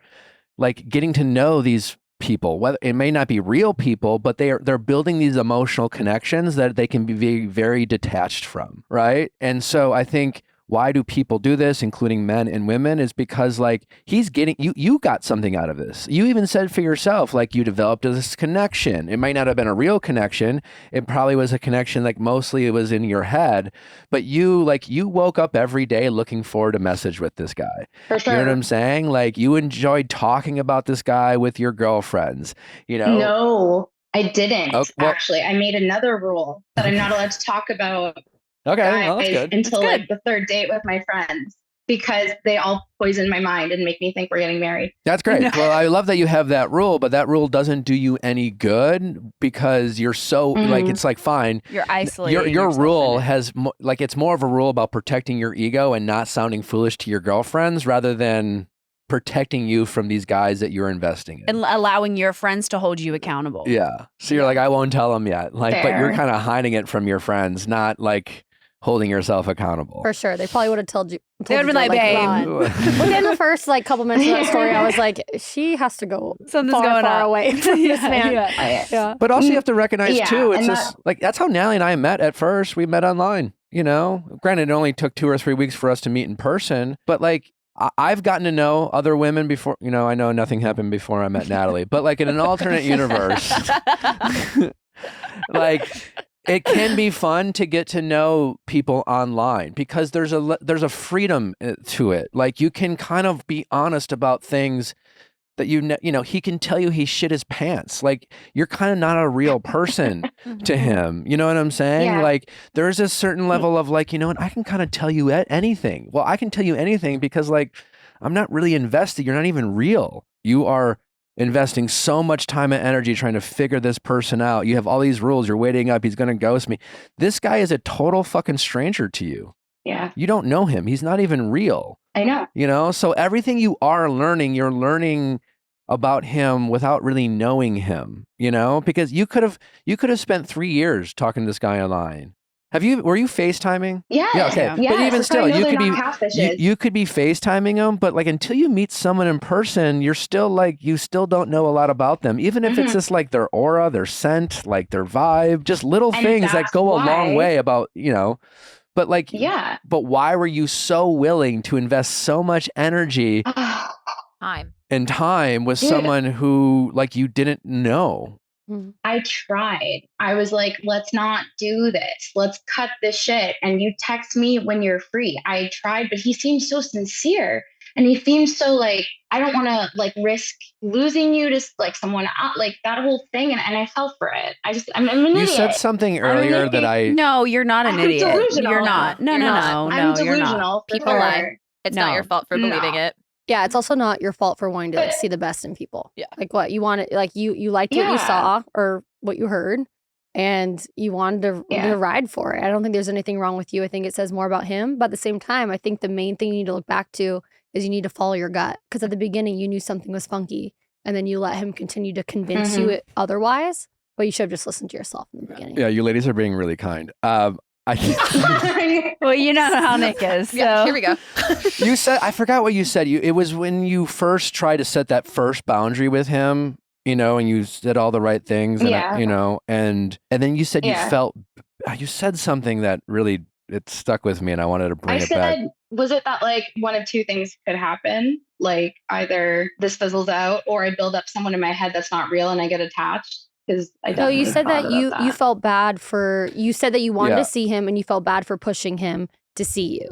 like getting to know these people. Whether it may not be real people, but they're building these emotional connections that they can be very, very detached from, right? And so I think why do people do this, including men and women, is because like he's getting, you got something out of this. You even said for yourself, like you developed this connection. It might not have been a real connection. It probably was a connection, like mostly it was in your head, but you woke up every day looking forward to message with this guy. For sure. You know what I'm saying? Like you enjoyed talking about this guy with your girlfriends, you know? No, I didn't well, actually. I made another rule that I'm not allowed to talk about okay, well, that's guys good. until like the third date with my friends because they all poison my mind and make me think we're getting married. That's great. Well, I love that you have that rule, but that rule doesn't do you any good because you're so like, it's like, fine. You're isolating. Your yourself rule in it. has like, it's more of a rule about protecting your ego and not sounding foolish to your girlfriends rather than protecting you from these guys that you're investing in. And allowing your friends to hold you accountable. Yeah. So you're like, I won't tell them yet. Like, but you're Fair. kind of hiding it from your friends, not like holding yourself accountable. For sure. They probably would have told you. They would have been like, babe. Ooh. Within the first like couple minutes of that story, I was like, she has to go Something's far, going far on. away from this man. Yeah. But also you have to recognize Yeah, too, it's and just like, that's how Nally and I met at first. We met online, you know, granted it only took 2 or 3 weeks for us to meet in person, but like I've gotten to know other women before, you know, I know nothing happened before I met Natalie, but like in an alternate universe, like it can be fun to get to know people online because there's a freedom to it. Like you can kind of be honest about things that you know, he can tell you he shit his pants. Like you're kind of not a real person to him. You know what I'm saying? Yeah. Like there's a certain level of like, you know what, I can kind of tell you anything. Well, I can tell you anything because like, I'm not really invested. You're not even real. You are investing so much time and energy trying to figure this person out. You have all these rules. You're waiting up. He's going to ghost me. This guy is a total fucking stranger to you. Yeah, You don't know him. He's not even real. I know. You know, so everything you are learning, you're learning about him without really knowing him, you know, because you could have spent 3 years talking to this guy online. Were you FaceTiming? Yeah. Yeah, okay. Yeah. But even that's how I still, know you they're could be not catfishes. you could be FaceTiming them, but like until you meet someone in person, you're still like you still don't know a lot about them. Even if it's just like their aura, their scent, like their vibe, just little And things that that's go a long why- way about, you know. But like Yeah. but why were you so willing to invest so much energy Time. and time with Dude. someone who like you didn't know? I tried. I was like, let's not do this. Let's cut this shit. And you text me when you're free. I tried, but he seems so sincere. And he seems so like, I don't want to like risk losing you to like someone out, like that whole thing. And I fell for it. I'm an You idiot. said something earlier that I No, you're not an I'm idiot. delusional. You're not. No, You're no, not. no, I'm no, you're not. delusional. For People sure. lie. It's not your No. fault for believing No. it. Yeah, it's also not your fault for wanting to like, see the best in people. Yeah. Like what you wanted, like you liked what you Yeah. saw or what you heard, and you wanted to ride for it. I don't think there's anything wrong with you. I think it says more about him. But at the same time, I think the main thing you need to look back to is you need to follow your gut. Because at the beginning, you knew something was funky, and then you let him continue to convince you otherwise. But you should have just listened to yourself in the beginning. Yeah, you ladies are being really kind. Well, you know how Nick is. So. Yeah, here we go. You said, I forgot what you said. It was when you first tried to set that first boundary with him, you know, and you said all the right things, and Yeah. you know, and then you said Yeah. you said something that really, it stuck with me and I wanted to bring I it back. said, was it that like one of two things could happen? Like either this fizzles out or I build up someone in my head that's not real and I get attached. Because I No, you definitely said thought that about you felt bad for, you said that you wanted Yeah. to see him and you felt bad for pushing him to see you.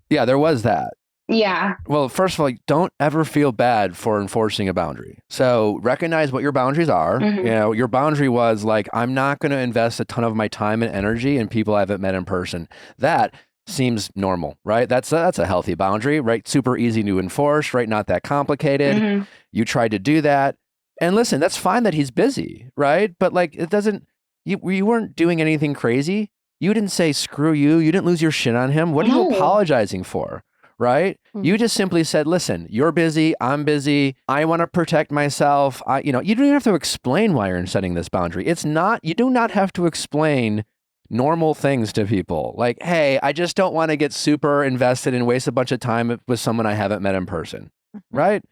Yeah, there was that. Yeah. Well, first of all, don't ever feel bad for enforcing a boundary. So recognize what your boundaries are. Mhm. You know, your boundary was like, I'm not going to invest a ton of my time and energy in people I haven't met in person. That seems normal, right? That's a healthy boundary, right? Super easy to enforce, right? Not that complicated. Mhm. You tried to do that. And listen, that's fine that he's busy, right? But like, it doesn't, you weren't doing anything crazy. You didn't say, screw you. You didn't lose your shit on him. What are you No. apologizing for? Right? You just simply said, listen, you're busy. I'm busy. I want to protect myself. You don't even have to explain why you're setting this boundary. You do not have to explain normal things to people. Like, hey, I just don't want to get super invested and waste a bunch of time with someone I haven't met in person. Right?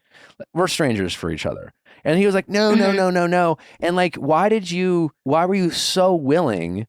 We're strangers for each other. And he was like, no. And like, why were you so willing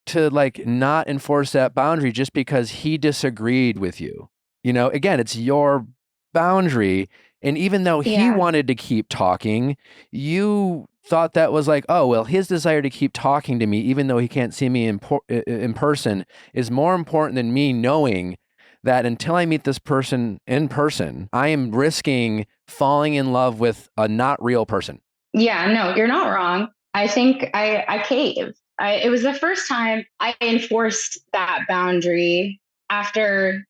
to like not enforce that boundary just because he disagreed with you. You know, again, it's your boundary. And even though he wanted to keep talking, you thought that was like, oh, well, his desire to keep talking to me, even though he can't see me in person, is more important than me knowing that until I meet this person in person, I am risking falling in love with a not real person. Yeah, no, you're not wrong. I think I caved. It was the first time I enforced that boundary after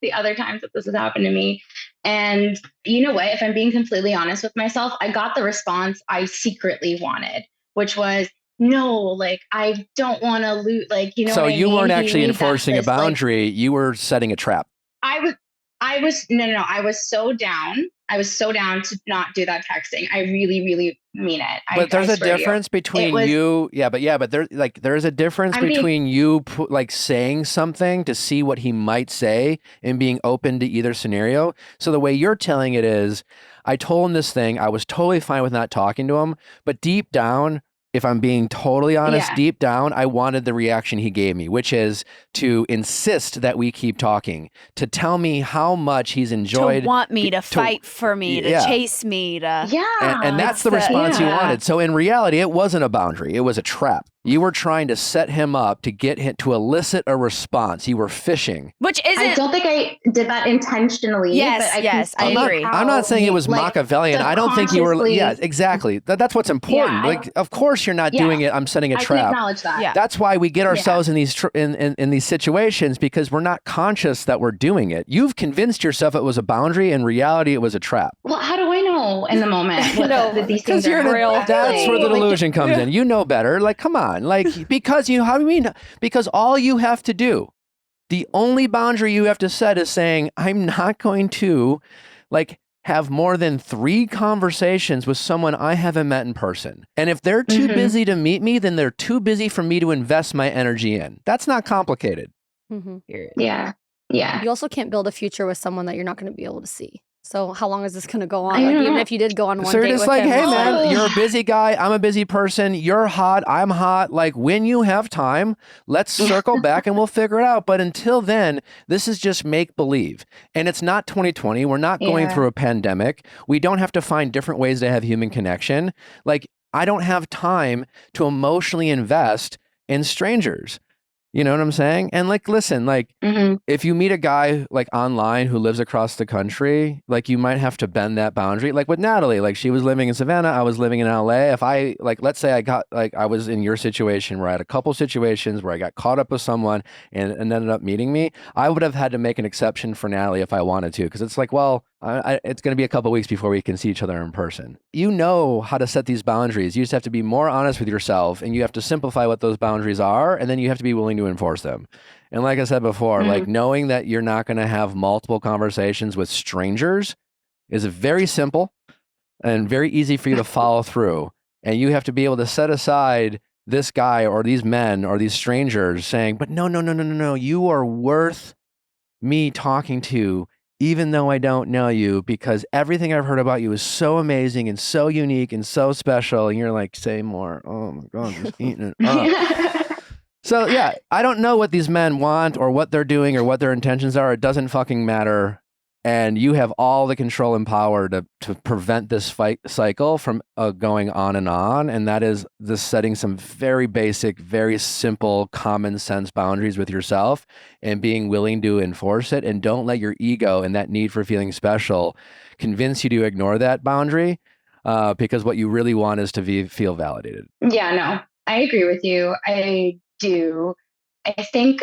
the other times that this has happened to me. And you know what? If I'm being completely honest with myself, I got the response I secretly wanted, which was, no, like, I don't want to lose, like, you know So what I you mean? weren't He actually made that enforcing a this, like, boundary, you were setting a trap. no, I was so down. I was so down to not do that texting. I really, really mean it. But there's I a swear to you. difference between was- you. Yeah, but there's a difference I'm being- between you like saying something to see what he might say and being open to either scenario. So the way you're telling it is, I told him this thing. I was totally fine with not talking to him, but deep down, if I'm being totally honest, deep down, I wanted the reaction he gave me, which is to insist that we keep talking, to tell me how much he's enjoyed. To want me, to fight for me, to chase me, to... Yeah. And that's the response you wanted. So in reality, it wasn't a boundary. It was a trap. You were trying to set him up to get him to elicit a response. You were fishing. Which isn't... I don't think I did that intentionally. Yes, I agree. I'm not saying it was Machiavellian. I don't think you were... Yeah, exactly. That's what's important. Yeah, like, of course you're not doing it. I'm setting a trap. I can acknowledge that. Yeah. That's why we get ourselves in these in these situations, because we're not conscious that we're doing it. You've convinced yourself it was a boundary. In reality, it was a trap. Well, how do I know in the moment that these things are real? That's where the delusion comes in. You know better. Like, come on. Like, because you, how do you mean? Because all you have to do, the only boundary you have to set is saying, I'm not going to, like, have more than 3 conversations with someone I haven't met in person. And if they're too busy to meet me, then they're too busy for me to invest my energy in. That's not complicated. Yeah. You also can't build a future with someone that you're not going to be able to see. So how long is this going to go on? Like, even if you did go on one so date you're just with like, him, hey man, you're a busy guy. I'm a busy person. You're hot. I'm hot. Like, when you have time, let's circle back and we'll figure it out. But until then, this is just make believe. And it's not 2020. We're not going through a pandemic. We don't have to find different ways to have human connection. Like, I don't have time to emotionally invest in strangers. You know what I'm saying? And like, listen, like, if you meet a guy like online who lives across the country, like, you might have to bend that boundary. Like with Natalie, like, she was living in Savannah, I was living in LA. If I, like, let's say I was in your situation where I had a couple situations where I got caught up with someone and ended up meeting me, I would have had to make an exception for Natalie if I wanted to. Cause it's like, well, it's going to be a couple weeks before we can see each other in person. You know how to set these boundaries. You just have to be more honest with yourself, and you have to simplify what those boundaries are, and then you have to be willing to enforce them. And like I said before, like, knowing that you're not going to have multiple conversations with strangers is very simple and very easy for you to follow through. And you have to be able to set aside this guy or these men or these strangers saying, but no, you are worth me talking to, even though I don't know you, because everything I've heard about you is so amazing and so unique and so special. And you're like, say more. Oh my God, I'm just eating it up. So yeah, I don't know what these men want or what they're doing or what their intentions are. It doesn't fucking matter. And you have all the control and power to prevent this fight cycle from going on. And that is this setting some very basic, very simple, common sense boundaries with yourself and being willing to enforce it. And don't let your ego and that need for feeling special convince you to ignore that boundary, because what you really want is to feel validated. Yeah, no, I agree with you. I do. I think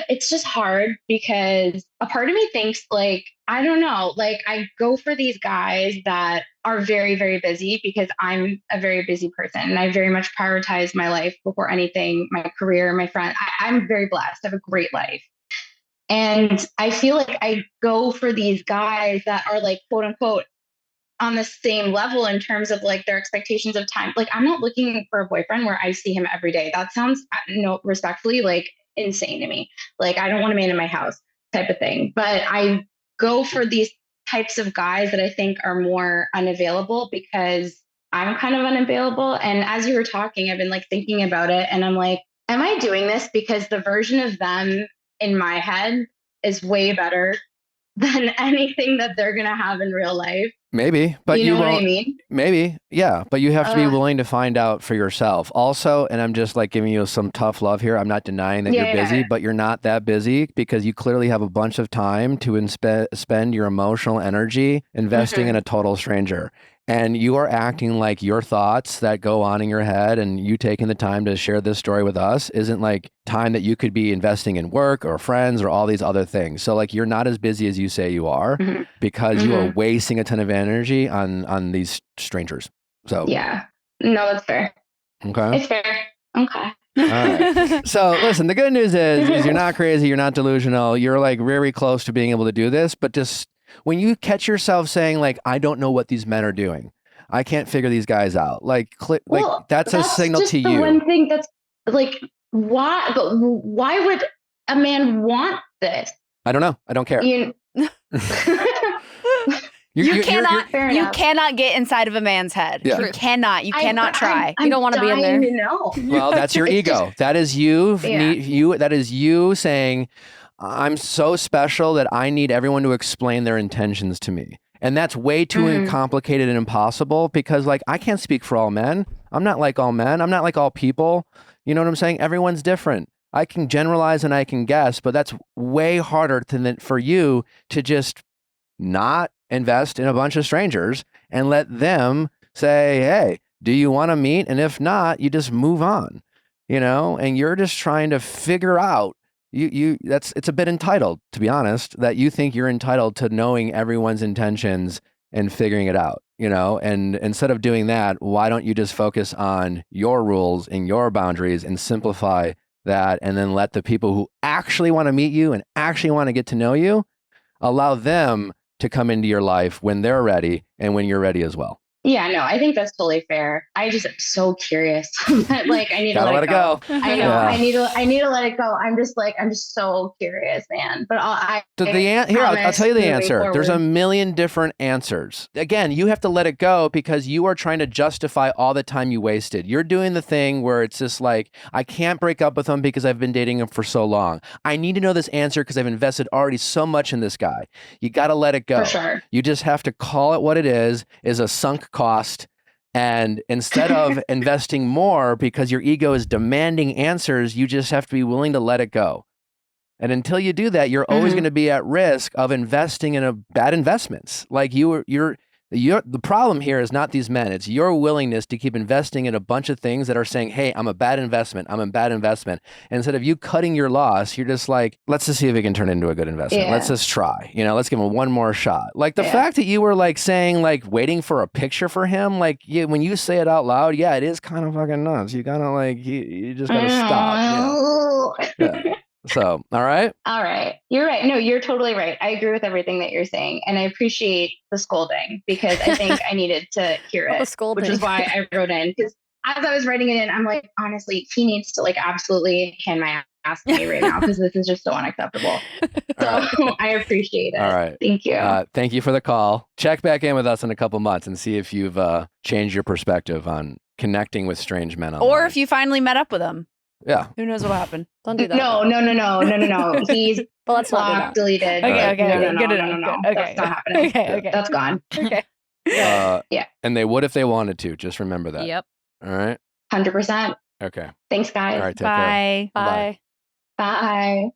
it's just hard because a part of me thinks, like, I don't know, like, I go for these guys that are very, very busy because I'm a very busy person and I very much prioritize my life before anything, my career, my friend. I'm very blessed. I have a great life. And I feel like I go for these guys that are, like, quote unquote, on the same level in terms of, like, their expectations of time. Like, I'm not looking for a boyfriend where I see him every day. That sounds, no, respectfully, like, insane to me. Like, I don't want a man in my house type of thing. But I go for these types of guys that I think are more unavailable because I'm kind of unavailable. And as you were talking, I've been, like, thinking about it, and I'm like, am I doing this because the version of them in my head is way better than anything that they're going to have in real life? Maybe, but you know what won't. I mean? Maybe, yeah, but you have to be willing to find out for yourself. Also, and I'm just like giving you some tough love here. I'm not denying that you're busy, but you're not that busy because you clearly have a bunch of time to spend your emotional energy investing in a total stranger. And you are acting like your thoughts that go on in your head and you taking the time to share this story with us isn't like time that you could be investing in work or friends or all these other things. So like you're not as busy as you say you are because you are wasting a ton of energy on these strangers. So yeah, no, that's fair. Okay. It's fair. Okay. All right. So listen, the good news is you're not crazy, you're not delusional, you're like very close to being able to do this, but just when you catch yourself saying like, I don't know what these men are doing, I can't figure these guys out, like that's a signal to you. The one thing that's like, why would a man want this? I don't know. I don't care. You cannot get inside of a man's head. Yeah. You cannot try. You don't want to be in there. Well, that's your ego. That is you. That is you saying, I'm so special that I need everyone to explain their intentions to me. And that's way too complicated and impossible because like I can't speak for all men. I'm not like all men. I'm not like all people. You know what I'm saying? Everyone's different. I can generalize and I can guess, but that's way harder for you to just not invest in a bunch of strangers and let them say, hey, do you want to meet? And if not, you just move on, and you're just trying to figure out it's a bit entitled, to be honest, that you think you're entitled to knowing everyone's intentions and figuring it out, and instead of doing that, why don't you just focus on your rules and your boundaries and simplify that and then let the people who actually want to meet you and actually want to get to know you, allow them to come into your life when they're ready and when you're ready as well. Yeah, no, I think that's totally fair. I just am so curious. Like I need to let it go. I know. Yeah. I need to let it go. I'm just so curious, man. But I'll tell you the answer. There's a million different answers. Again, you have to let it go because you are trying to justify all the time you wasted. You're doing the thing where it's just like, I can't break up with him because I've been dating him for so long. I need to know this answer because I've invested already so much in this guy. You got to let it go. For sure. You just have to call it what it is a sunk cost. And instead of investing more because your ego is demanding answers, you just have to be willing to let it go. And until you do that, you're always going to be at risk of investing in bad investments. Like the problem here is not these men. It's your willingness to keep investing in a bunch of things that are saying, hey, I'm a bad investment. I'm a bad investment. And instead of you cutting your loss, you're just like, let's just see if it can turn into a good investment. Yeah. Let's just try, let's give him one more shot. Like the fact that you were like saying, like waiting for a picture for him, like when you say it out loud, yeah, it is kind of fucking nuts. You gotta like, you just gotta stop. Yeah. So, all right. You're right. No, you're totally right. I agree with everything that you're saying. And I appreciate the scolding because I think I needed to hear it, which is why I wrote in. Because as I was writing it in, I'm like, honestly, he needs to like absolutely hand my ass to me right now because this is just so unacceptable. So I appreciate it. All right. Thank you. Thank you for the call. Check back in with us in a couple months and see if you've changed your perspective on connecting with strange men online. Or if you finally met up with them. Yeah. Who knows what happened? Don't do that. No. He's but let's blocked, deleted. Okay. No. Okay. That's not happening. Okay. That's gone. Okay. Yeah. And they would if they wanted to. Just remember that. Yep. All right. 100%. Okay. Thanks, guys. All right. Take care. Bye. Bye.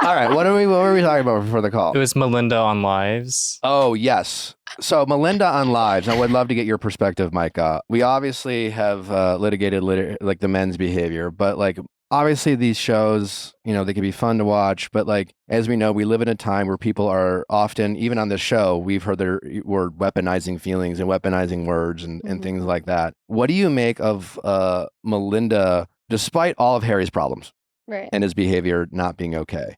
All right. What were we talking about before the call? It was Melinda on Lives. Oh, yes. So Melinda on Lives. I would love to get your perspective, Micah. We obviously have litigated like the men's behavior, but like obviously these shows, they can be fun to watch, but like, as we know, we live in a time where people are often, even on this show, we've heard their word weaponizing feelings and weaponizing words and things like that. What do you make of Melinda, despite all of Harry's problems and his behavior not being okay?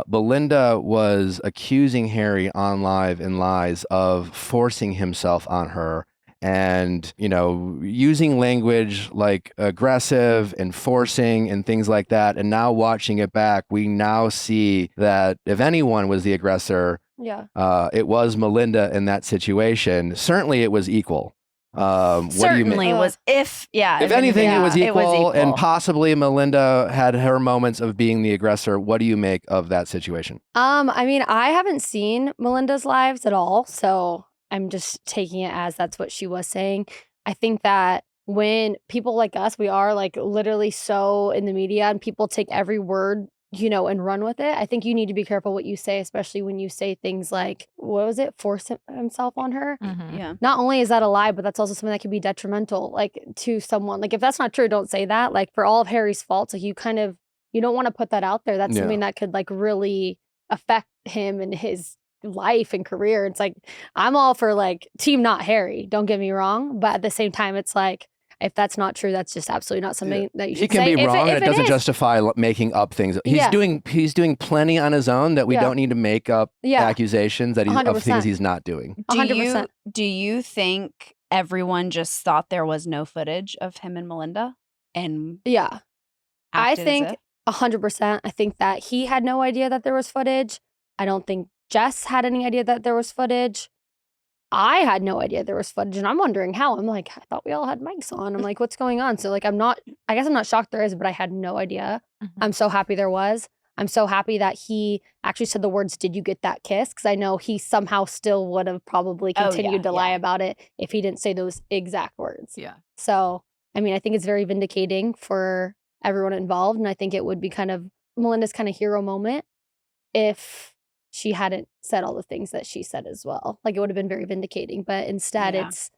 Belinda was accusing Harry on live in lies of forcing himself on her and, using language like aggressive and forcing and things like that. And now watching it back, we now see that if anyone was the aggressor, it was Melinda in that situation. Certainly it was equal. Certainly was if anything, it was equal, and equal. possibly Melinda had her moments of being the aggressor. What do you make of that situation? I mean, I haven't seen Melinda's lives at all, so I'm just taking it as that's what she was saying. I think that when people like us, we are like literally so in the media and people take every word, you know, and run with it. I think you need to be careful what you say, especially when you say things like, what was it? Force himself on her. Yeah. Not only is that a lie, but that's also something that could be detrimental, like to someone. Like if that's not true, don't say that. Like for all of Harry's faults, like you don't want to put that out there. That's something that could like really affect him and his life and career. It's like, I'm all for like team not Harry, don't get me wrong. But at the same time, it's like, if that's not true, that's just absolutely not something that you should say. He can be wrong, and it doesn't is, justify making up things. He's doing plenty on his own that we don't need to make up accusations that of things he's not doing. 100%. Do you think everyone just thought there was no footage of him and Melinda? And I think 100%. I think that he had no idea that there was footage. I don't think Jess had any idea that there was footage. I had no idea there was footage, and I'm wondering how. I'm like, I thought we all had mics on. I'm like, what's going on? So like, I guess I'm not shocked there is, but I had no idea. I'm so happy there was. I'm so happy that he actually said the words, "Did you get that kiss?" Because I know he somehow still would have probably continued to lie about it if he didn't say those exact words. Yeah. So, I mean, I think it's very vindicating for everyone involved, and I think it would be kind of Melinda's kind of hero moment if she hadn't said all the things that she said as well. Like it would have been very vindicating, but instead it's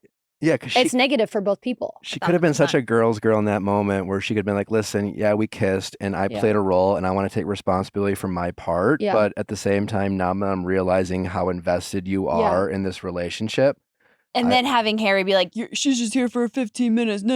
negative for both people. She could have been such a girl's girl in that moment where she could have been like, listen, we kissed and I played a role and I want to take responsibility for my part. But at the same time, now I'm realizing how invested you are in this relationship. And then having Harry be like, she's just here for 15 minutes. No.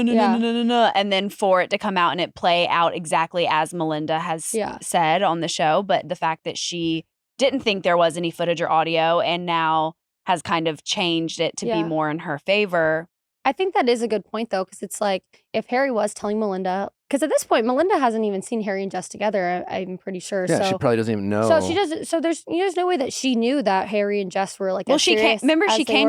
And then for it to come out and it play out exactly as Melinda has said on the show. But the fact that she didn't think there was any footage or audio and now has kind of changed it to be more in her favor. I think that is a good point though, because it's like if Harry was telling Melinda, because at this point Melinda hasn't even seen Harry and Jess together, I'm pretty sure. Yeah, so she probably doesn't even know. So she doesn't. So there's no way that she knew that Harry and Jess were like. Well, she came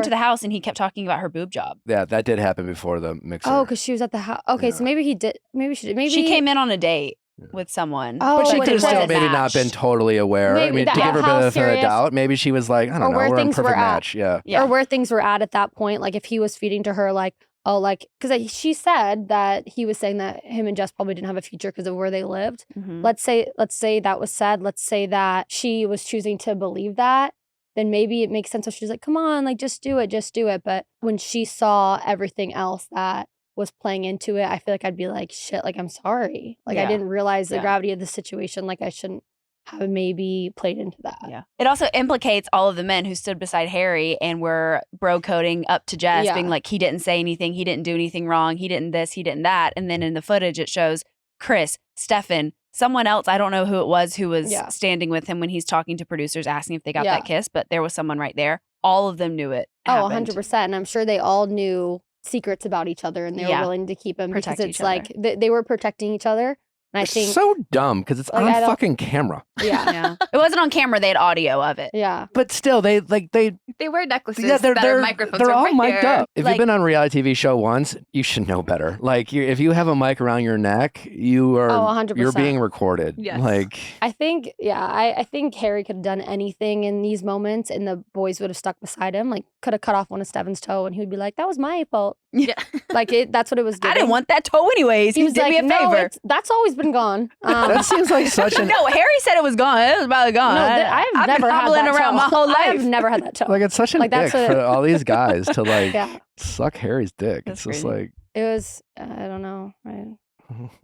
to the house and he kept talking about her boob job. Yeah, that did happen before the mixer. Oh, because she was at the house. Okay, so maybe he did. Maybe she came in on a date with someone. Oh, but she could have still maybe not been totally aware. Maybe I mean, to give her a benefit of the doubt, maybe she was like, I don't know, we're a perfect match. Yeah. Or where things were at that point. Like if he was feeding to her like, oh, like, because she said that he was saying that him and Jess probably didn't have a future because of where they lived. Let's say that was said. Let's say that she was choosing to believe that. Then maybe it makes sense. So she's like, come on, like, just do it. But when she saw everything else that was playing into it, I feel like I'd be like, shit, like, I'm sorry. Like, I didn't realize the gravity of the situation. Like, I shouldn't have maybe played into that. Yeah. It also implicates all of the men who stood beside Harry and were bro coding up to Jess, being like, he didn't say anything, he didn't do anything wrong, he didn't this, he didn't that. And then in the footage, it shows Chris, Stefan, someone else, I don't know who it was who was standing with him when he's talking to producers asking if they got that kiss, but there was someone right there. All of them knew it. Oh, 100%. And I'm sure they all knew secrets about each other and they were willing to keep them because it's like they were protecting each other. And I think so dumb because it's on fucking camera. Yeah. It wasn't on camera. They had audio of it. Yeah. But still, they wear necklaces. Yeah, they're microphones. They're all right mic'd there. up. If you've been on a reality TV show once, you should know better. Like, if you have a mic around your neck, you are 100%. You're being recorded. Yes. Like, I think, I think Harry could have done anything in these moments, and the boys would have stuck beside him. Like, could have cut off one of Stefan's toe, and he would be like, "That was my fault." Yeah. Like that's what it was. Giving. I didn't want that toe anyways. He was did like, me a favor. That's always been gone. that seems like such an. No, Harry said it was gone. It was probably gone. No, I've never been had hobbling that around toe. my whole life. I've never had that toe. Like, it's such an ick for all these guys to like suck Harry's dick. That's it's just crazy. like it was. I don't know. It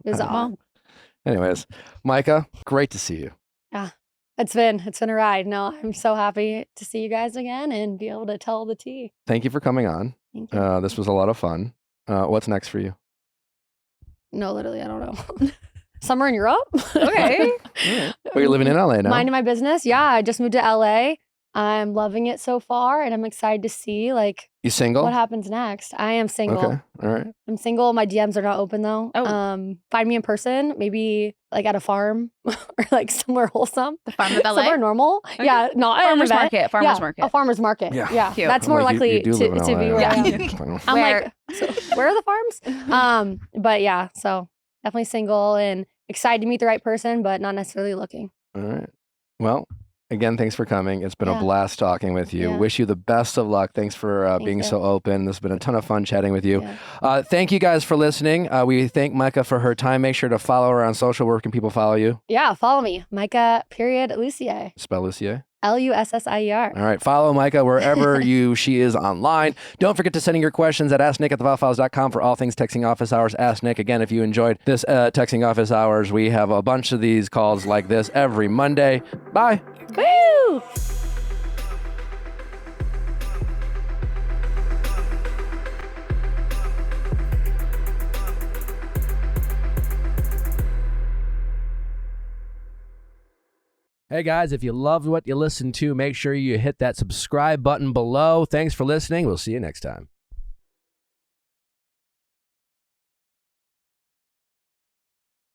was odd. Anyways, Micah, great to see you. Yeah, it's been a ride. No, I'm so happy to see you guys again and be able to tell the tea. Thank you for coming on. Thank you. This was a lot of fun. What's next for you? No, literally, I don't know. Summer in Europe. Okay. Well, you're living in LA now. Minding my business. Yeah, I just moved to LA. I'm loving it so far, and I'm excited to see like You single? what happens next. I am single. Okay. All right. I'm single. My DMs are not open though. Oh. Find me in person, maybe like at a farm or like somewhere wholesome. The farm of LA. Somewhere normal. Okay. Yeah, not an Farmer's event. market. Farmer's Yeah, market. A farmer's market. Yeah. Yeah. Cute. That's I'm more like, you likely do live in to be LA. where I am. Yeah. I'm Where- like, so where are the farms? But yeah, so definitely single and excited to meet the right person, but not necessarily looking. All right. Well, again, thanks for coming. It's been a Yeah. blast talking with you. Yeah. Wish you the best of luck. Thanks for Thank being you. so open. This has been a ton of fun chatting with you. Yeah. Thank you guys for listening. We thank Micah for her time. Make sure to follow her on social. Where can people follow you? Yeah, follow me. Micah Lussier. Spell Lussier. Lussier. All right. Follow Micah wherever she is online. Don't forget to send in your questions at asknick@theviallfiles.com for all things texting office hours. Ask Nick. Again, if you enjoyed this texting office hours, we have a bunch of these calls like this every Monday. Bye. Woo! Hey guys, if you loved what you listened to, make sure you hit that subscribe button below. Thanks for listening. We'll see you next time.